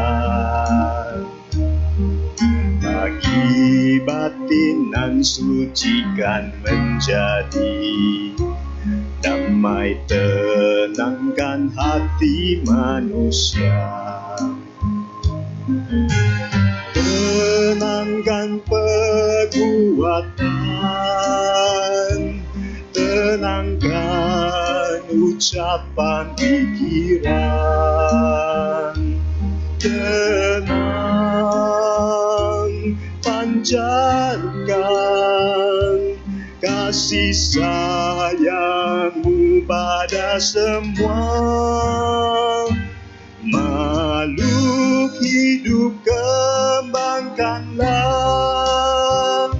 bagi batin nan suci kan menjadi damai, tenangkan hati manusia. Tenangkan perbuatan, tenangkan ucapan pikiran, tenang, pancarkan kasih sayangmu pada semua makhluk hidup. Kembangkanlah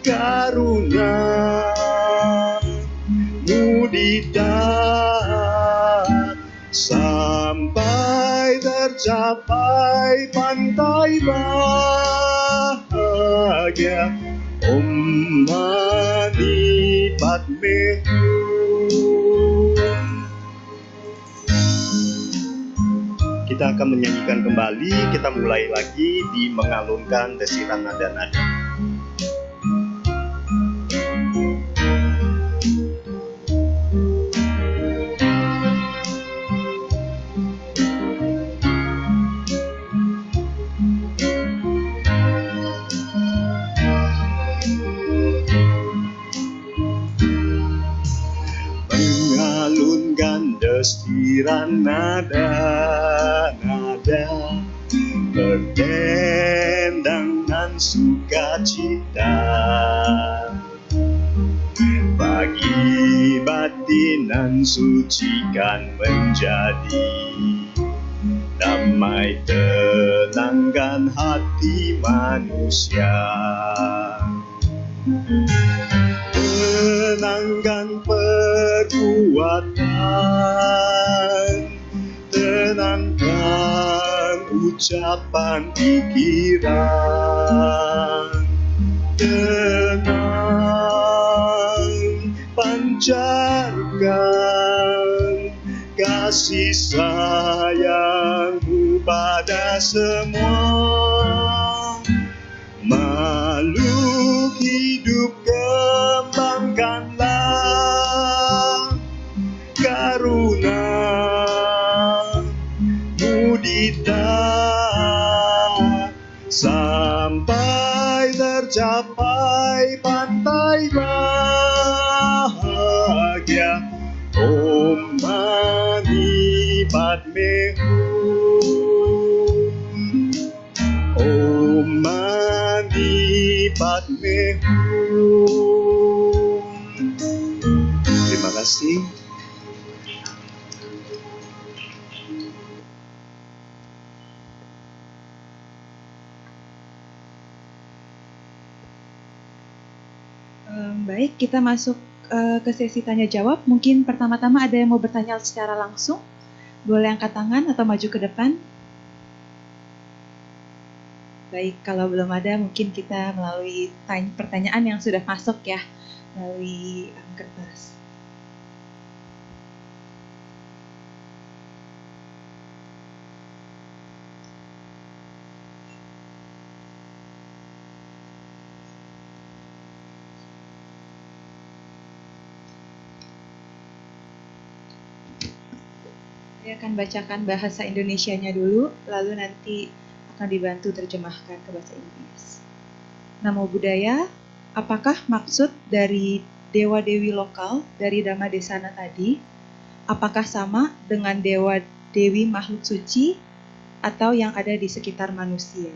karunia-Mu di darat sampai tercapai pantai bahagia. Om Mani Padme Hum. Kita akan menyanyikan kembali, kita mulai lagi di mengalunkan desiran nada-nada. Mengalunkan desiran nada-nada berdendang nan sukacita, bagi batin nan suci kan menjadi damai, tenangkan hati manusia. Tenangkan perbuatan, tenangkan ucapan pikiran, tenang, pancarkan kasih sayangmu pada semua makhluk hidup, kembangkanlah karuna-Mu di tanah sampai tercapai pantai bahagia. Om Mani Padme Hum, Om Mani Padme Hum. Terima kasih. Baik, kita masuk ke sesi tanya jawab. Mungkin pertama-tama ada yang mau bertanya secara langsung. Boleh angkat tangan atau maju ke depan. Baik, kalau belum ada mungkin kita melalui pertanyaan yang sudah masuk ya, melalui kertas. Saya akan bacakan bahasa Indonesianya dulu, lalu nanti akan dibantu terjemahkan ke bahasa Inggris. Namo Buddhaya, apakah maksud dari dewa-dewi lokal dari Dhamma Desana tadi? Apakah sama dengan dewa-dewi makhluk suci atau yang ada di sekitar manusia?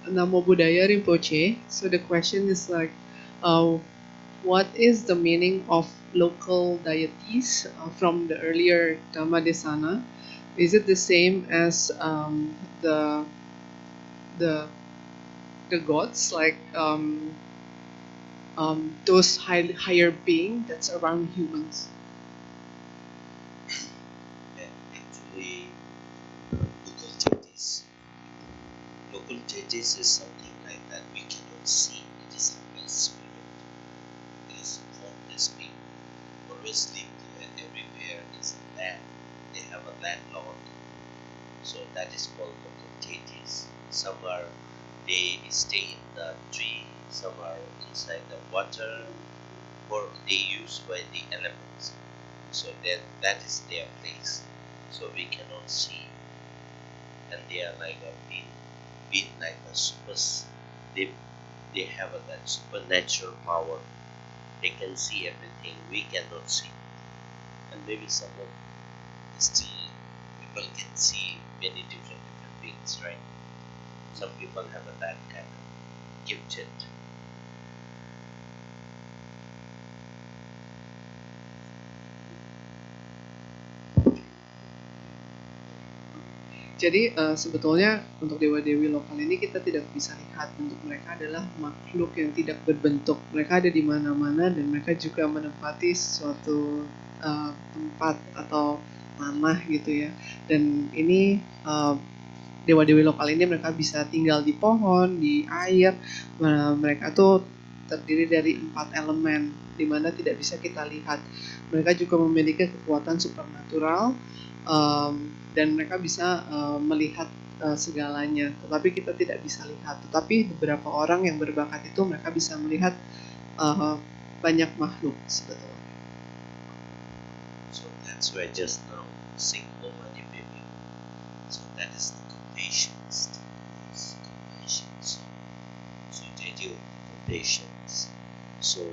Namo Buddhaya Rinpoche. So the question is like, what is the meaning of local deities from the earlier Dhamma Desana? Is it the same as the gods, like those higher being that's around humans? Actually, local deities is something like that we cannot see. It is like a spirit. It is formless being. Always live there, everywhere is a land. They have a landlord. So that is called local deities. Some are, they stay in the tree, some are inside the water, or they use by the elements. So that is their place. So we cannot see. And they are like a being like a they have that supernatural power. They can see everything we cannot see. And maybe some of still people can see many different beings, right? Some people have that kind of gifted. Jadi sebetulnya untuk dewa-dewi lokal ini kita tidak bisa lihat, bentuk mereka adalah makhluk yang tidak berbentuk. Mereka ada di mana-mana dan mereka juga menempati suatu tempat atau tanah gitu ya. Dan ini dewa-dewi lokal ini mereka bisa tinggal di pohon, di air. Mereka tuh terdiri dari 4 elemen di mana tidak bisa kita lihat. Mereka juga memiliki kekuatan supernatural. Dan mereka bisa melihat segalanya, tetapi kita tidak bisa lihat. Tetapi beberapa orang yang berbakat itu mereka bisa melihat banyak makhluk sebetulnya. So that's why just now sing Om Mani Padme Hum. So that is the compassion. So they deal with compassion. So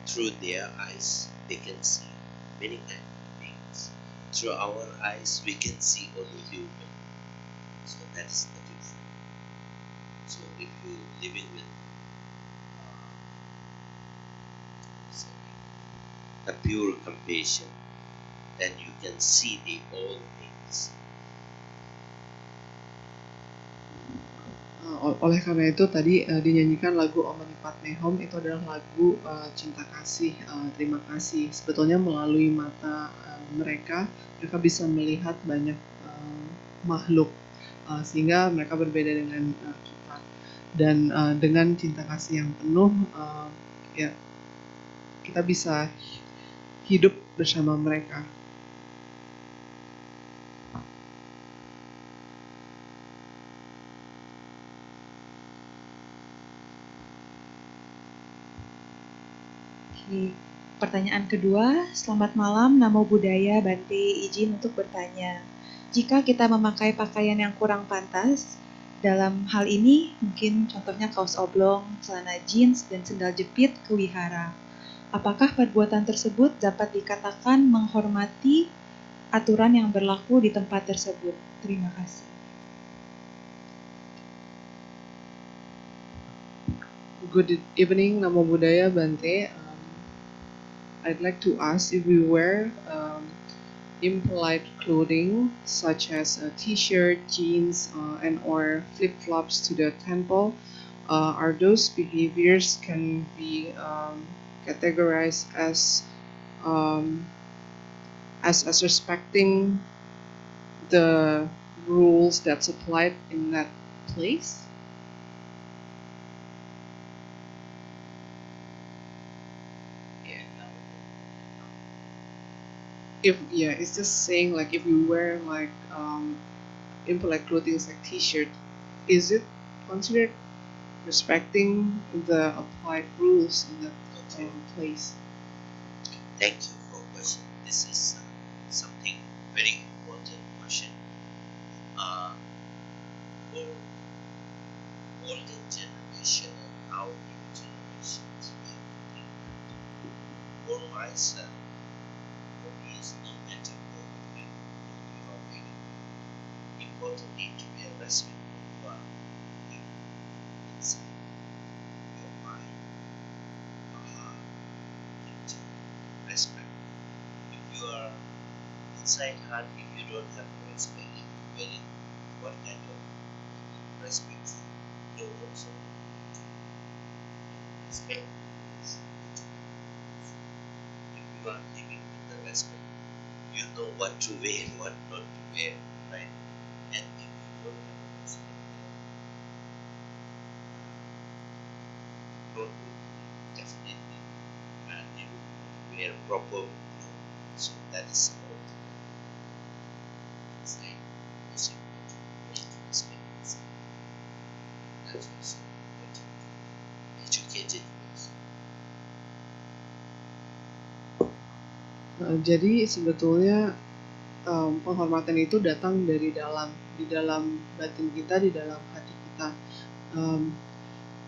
through their eyes they can see many kinds of beings. Through our eyes we can see only human. So that is the difference. So if you living with a pure compassion, then you can see the all things. Oleh karena itu tadi dinyanyikan lagu Om Mani Padme Hum, itu adalah lagu cinta kasih, terima kasih. Sebetulnya melalui mata mereka bisa melihat banyak makhluk. sehingga mereka berbeda dengan kita. Dan dengan cinta kasih yang penuh, ya kita bisa hidup bersama mereka. Oke, pertanyaan kedua, selamat malam, Namo Buddhaya, Bante, izin untuk bertanya. Jika kita memakai pakaian yang kurang pantas, dalam hal ini mungkin contohnya kaos oblong, celana jeans, dan sendal jepit ke wihara. Apakah perbuatan tersebut dapat dikatakan menghormati aturan yang berlaku di tempat tersebut? Terima kasih. Good evening, Namo Buddhaya, Bante. I'd like to ask if we wear impolite clothing such as a t-shirt, jeans, and or flip-flops to the temple, are those behaviors can be categorized as respecting the rules that's applied in that place? It's just saying like if you wear like impolite clothing like t-shirt, is it considered respecting the applied rules in that place? Thank you for question. This is something very important question. For older generation and our new generations, we have to think. For myself, for me, is no matter what you are wearing. Importantly, to be a respectful one, even inside your mind, your heart, and to respect. If you are inside heart, if you don't have respect, if you wear it, what kind of respect you also respect? If you are living with the respect, you know what to wear, what not to wear, right? And if you don't have respect, don't definitely they will not wear proper clothes. So that is all. It's like most important way to respect yourself. That's also important. Educated person. Jadi sebetulnya penghormatan itu datang dari di dalam batin kita, di dalam hati kita.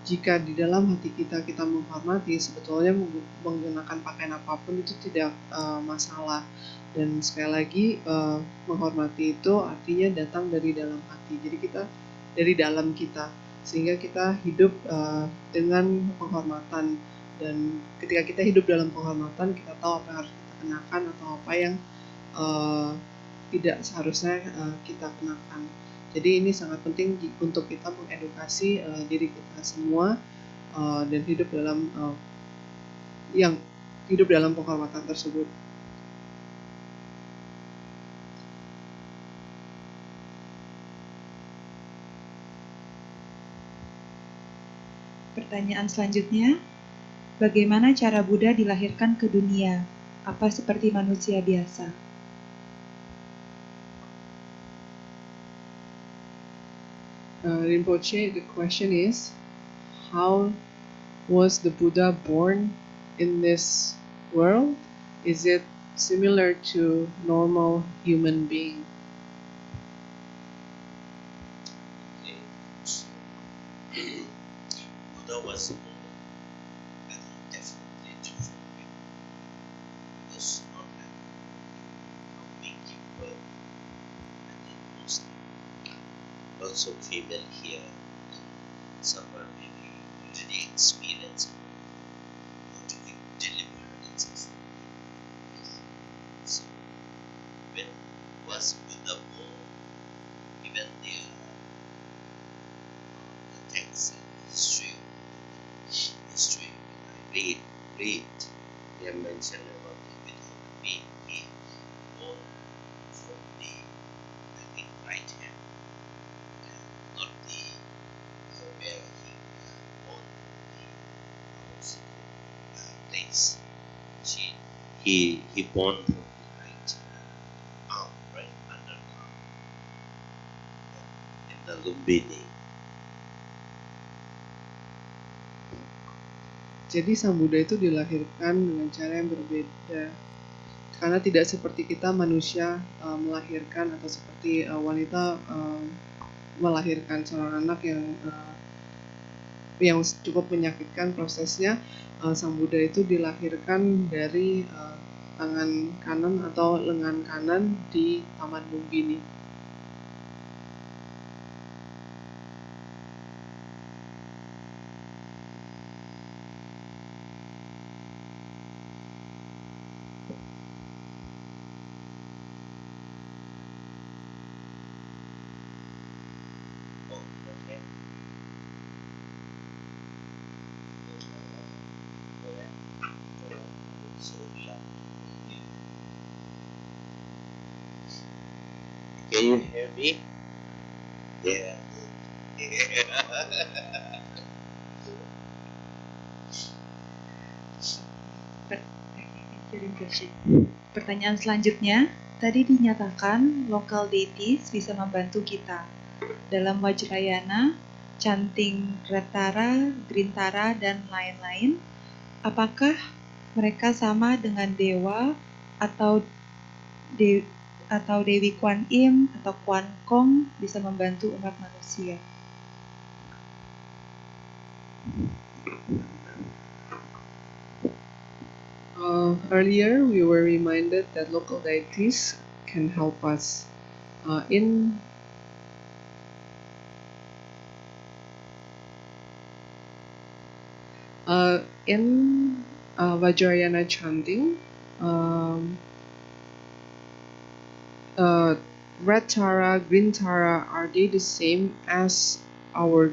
Jika di dalam hati kita menghormati, sebetulnya menggunakan pakaian apapun itu tidak masalah. Dan sekali lagi menghormati itu artinya datang dari dalam hati. Jadi kita dari dalam kita, sehingga kita hidup dengan penghormatan. Dan ketika kita hidup dalam penghormatan, kita tahu apa yang harus kita kenakan atau apa yang tidak seharusnya kita kenakan. Jadi ini sangat penting untuk kita mengedukasi diri kita semua dan hidup dalam penghormatan tersebut. Pertanyaan selanjutnya, bagaimana cara Buddha dilahirkan ke dunia? Apa seperti manusia biasa? Rinpoche, the question is, how was the Buddha born in this world? Is it similar to normal human being? Okay. So, Buddha was born, I think definitely different people. Because not everyone how we give birth. I think mostly lots of female here and someone maybe already experienced how to give delivery and such. Yes. So when was Buddha born, even the text and history of Buddha, history when I read, they have mentioned about the without being he born from the I think right hand he born from the right arm, right underarm, in the Lumbini. Jadi Sang Buddha itu dilahirkan dengan cara yang berbeda. Karena tidak seperti kita manusia melahirkan atau seperti wanita melahirkan seorang anak yang cukup menyakitkan prosesnya. Sang Buddha itu dilahirkan dari tangan kanan atau lengan kanan di Taman Lumbini. Oh, okay. So, yeah. Can you hear me? Yeah. Thank you, Rinpoche. Pertanyaan selanjutnya, tadi dinyatakan local deities bisa membantu kita. Dalam Vajrayana, chanting Ratara, Grintara, dan lain-lain, apakah mereka sama dengan dewa atau Dewi Kuan Im atau Kuan Kong bisa membantu umat manusia? Earlier, we were reminded that local deities can help us in Vajrayana chanting. Red Tara, Green Tara, are they the same as our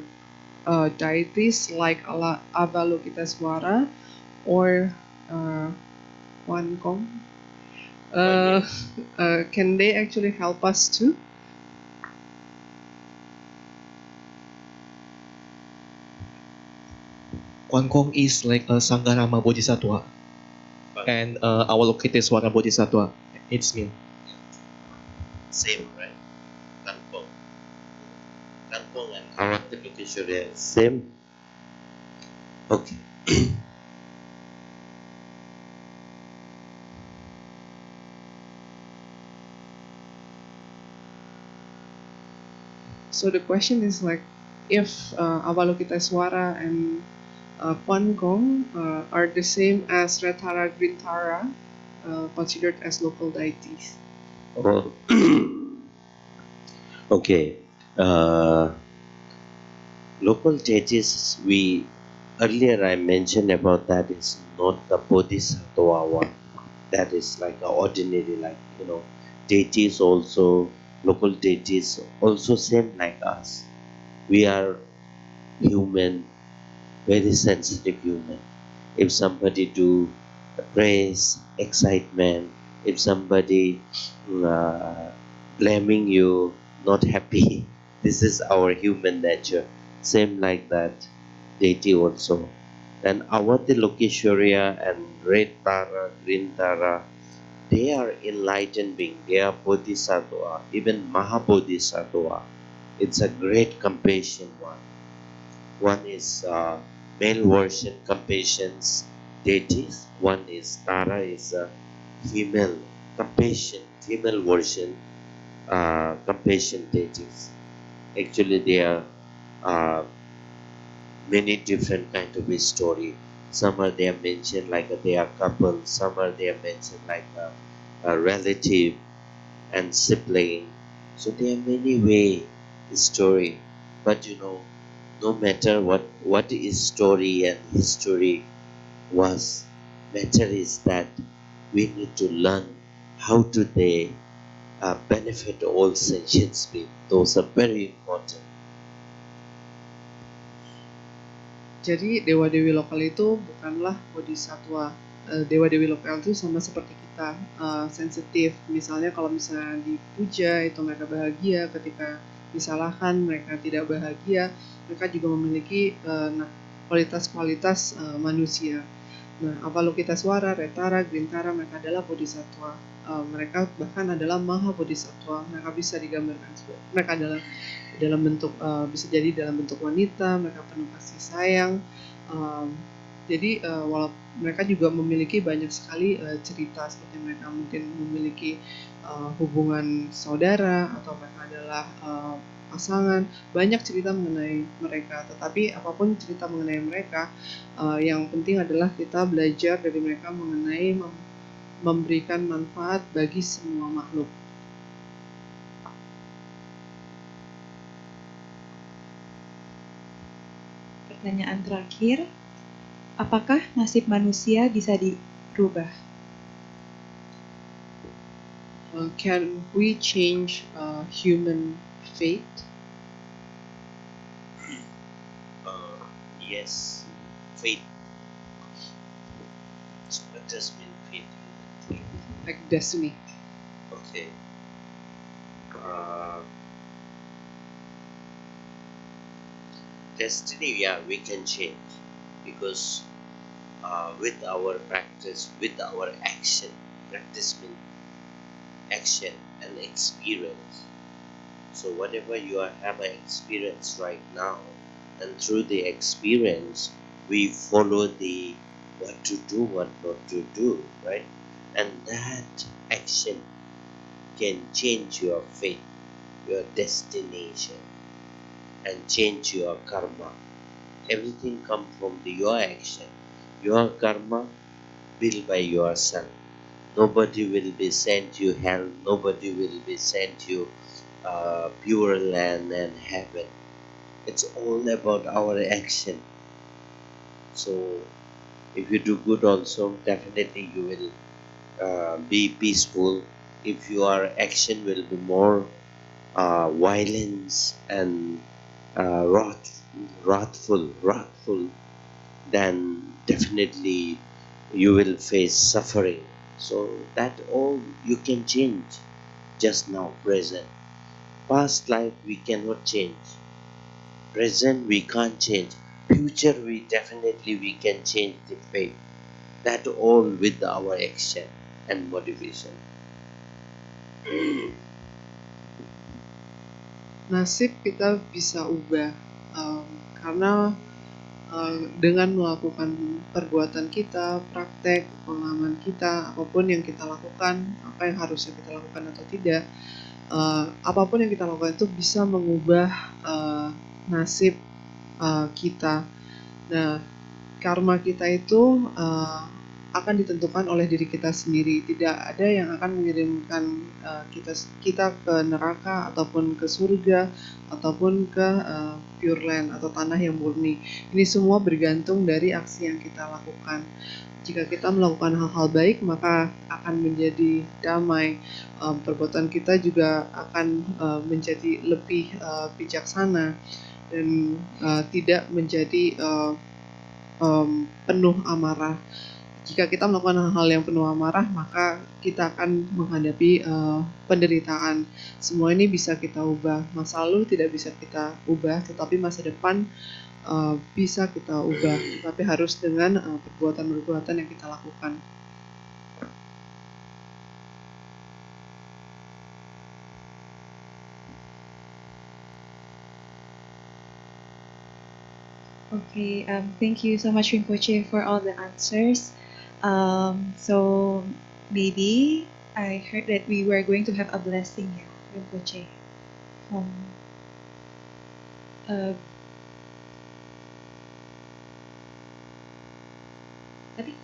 deities like Avalokitesvara or Wan Kong? Can they actually help us too? Kuan Kong is like a Sanggarama Bodhisattva, and Avalokitesvara Bodhisattva. It's me. Same, right? Kanpong. Kanpong and Avalokitesvara, same. Okay. So the question is like, if Avalokitesvara and Kuan Gong are the same as Retara Grintara, considered as local deities. Oh. Okay. Local deities, earlier I mentioned about that is not the Bodhisattva one. That is like the ordinary, like deities also, local deities also same like us. We are human, very sensitive human. If somebody do praise, excitement, if somebody blaming you, not happy, this is our human nature. Same like that, deity also. And Avati Lokeshwarya and Red Tara, Green Tara, they are enlightened being. They are Bodhisattva, even Mahabodhisattva. It's a great compassion one. One is male version compassion's deities. One is Tara is a female compassion, female version compassion deities. Actually, there are many different kind of a story. Some are they are mentioned like they are couple. Some are they are mentioned like a relative and sibling. So there are many way story. But no matter what is story and history was, matter is that we need to learn how do they benefit all sentient beings. Those are very important. Jadi dewa-dewi lokal itu bukanlah bodhisattva. Dewa-dewi lokal itu sama seperti kita, sensitif. Misalnya kalau misalnya dipuja itu mereka bahagia, ketika disalahkan mereka tidak bahagia. Mereka juga memiliki kualitas-kualitas manusia. Nah, Avalokitesvara, Retara, Grintara, mereka adalah bodhisattva. Mereka bahkan adalah maha bodhisattva. Mereka bisa digambarkan mereka adalah dalam bentuk bisa jadi dalam bentuk wanita, mereka penuh kasih sayang. Jadi mereka juga memiliki banyak sekali cerita, seperti mereka mungkin memiliki hubungan saudara, atau mereka adalah pasangan. Banyak cerita mengenai mereka, tetapi apapun cerita mengenai mereka, yang penting adalah kita belajar dari mereka mengenai memberikan manfaat bagi semua makhluk. Pertanyaan terakhir, apakah nasib manusia bisa dirubah? Can we change human fate? Yes, faith. So what does mean faith? Like destiny. Okay. Destiny, yeah, we can change because with our practice, with our action, practice means action and experience. So whatever you have an experience right now, and through the experience, we follow the what to do, what not to do, right? And that action can change your fate, your destination, and change your karma. Everything comes from your action. Your karma built by yourself. Nobody will be sent you hell. Nobody will be sent you pure land and heaven. It's all about our action. So if you do good also, definitely you will be peaceful. If your action will be more violence and wrathful, then definitely you will face suffering. So that all you can change just now, present. Past life we cannot change. Present we can't change. Future we can change the fate. That all with our action and motivation. Nasib kita bisa ubah karena dengan melakukan perbuatan kita, praktek, pengalaman kita, apapun yang kita lakukan, apa yang harusnya kita lakukan atau tidak, apapun yang kita lakukan itu bisa mengubah nasib kita. Nah, karma kita itu akan ditentukan oleh diri kita sendiri. Tidak ada yang akan mengirimkan kita ke neraka ataupun ke surga ataupun ke pure land atau tanah yang murni. Ini semua bergantung dari aksi yang kita lakukan. Jika kita melakukan hal-hal baik, maka akan menjadi damai. Perbuatan kita juga akan menjadi lebih bijaksana dan tidak menjadi penuh amarah. Jika kita melakukan hal-hal yang penuh amarah, maka kita akan menghadapi penderitaan. Semua ini bisa kita ubah. Masa lalu tidak bisa kita ubah, tetapi masa depan bisa kita ubah. Tapi harus dengan perbuatan-perbuatan yang kita lakukan. Okay, thank you so much, Rinpoche, for all the answers. So maybe I heard that we were going to have a blessing here, Rinpoche. Tapi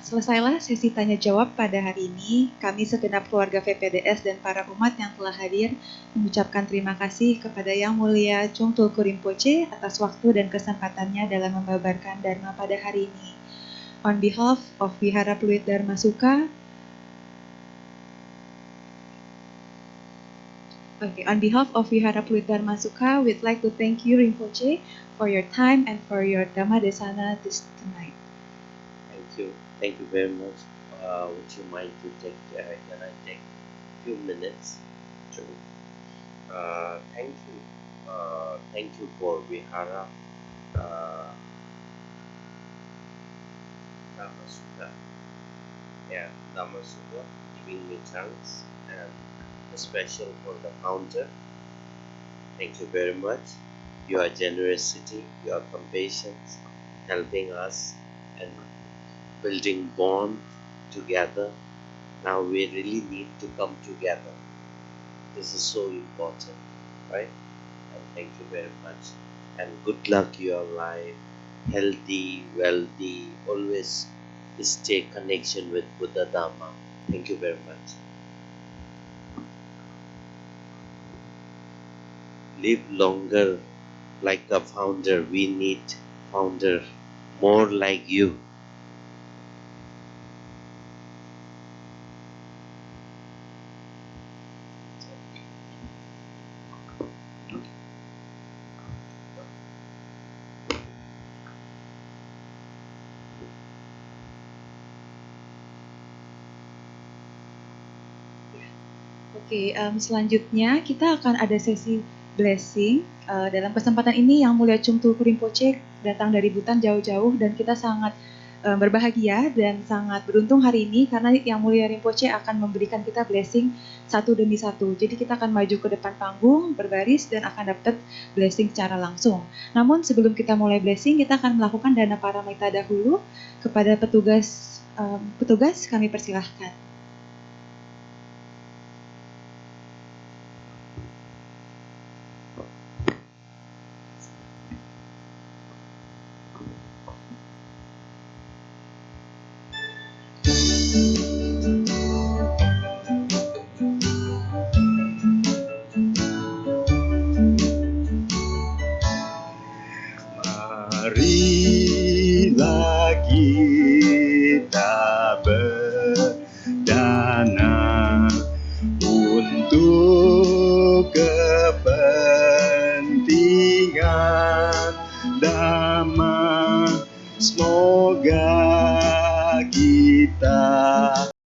selesailah sesi tanya jawab pada hari ini. Kami segenap keluarga VPDS dan para umat yang telah hadir mengucapkan terima kasih kepada Yang Mulia Chung Tulku Rinpoche atas waktu dan kesempatannya dalam membabarkan Dharma pada hari ini. On behalf of Vihara Pluit Dharma Sukha, Okay, on behalf of Vihara Pluit Dharma Sukha, we'd like to thank you, Rinpoche, for your time and for your Dhamma Desana this tonight. Thank you very much. Would you mind to take, can I take a few minutes to, thank you for Vihara, Dhamma Sukha. Yeah, Dhamma Sukha, giving me thanks, and especially for the founder. Thank you very much. Your generosity, your compassion, helping us and building bond together. Now we really need to come together. This is so important, right? And thank you very much. And good luck your life, healthy, wealthy, always stay connection with Buddha Dhamma. Thank you very much. Live longer like a founder. We need founder more like you. Oke, selanjutnya kita akan ada sesi blessing. Dalam kesempatan ini Yang Mulia Chung Tulku Rinpoche datang dari Butan jauh-jauh dan kita sangat berbahagia dan sangat beruntung hari ini karena Yang Mulia Rinpoche akan memberikan kita blessing satu demi satu. Jadi kita akan maju ke depan panggung, berbaris dan akan dapat blessing secara langsung. Namun sebelum kita mulai blessing, kita akan melakukan dana paramita dahulu. Kepada petugas kami persilahkan. Marilah kita berdana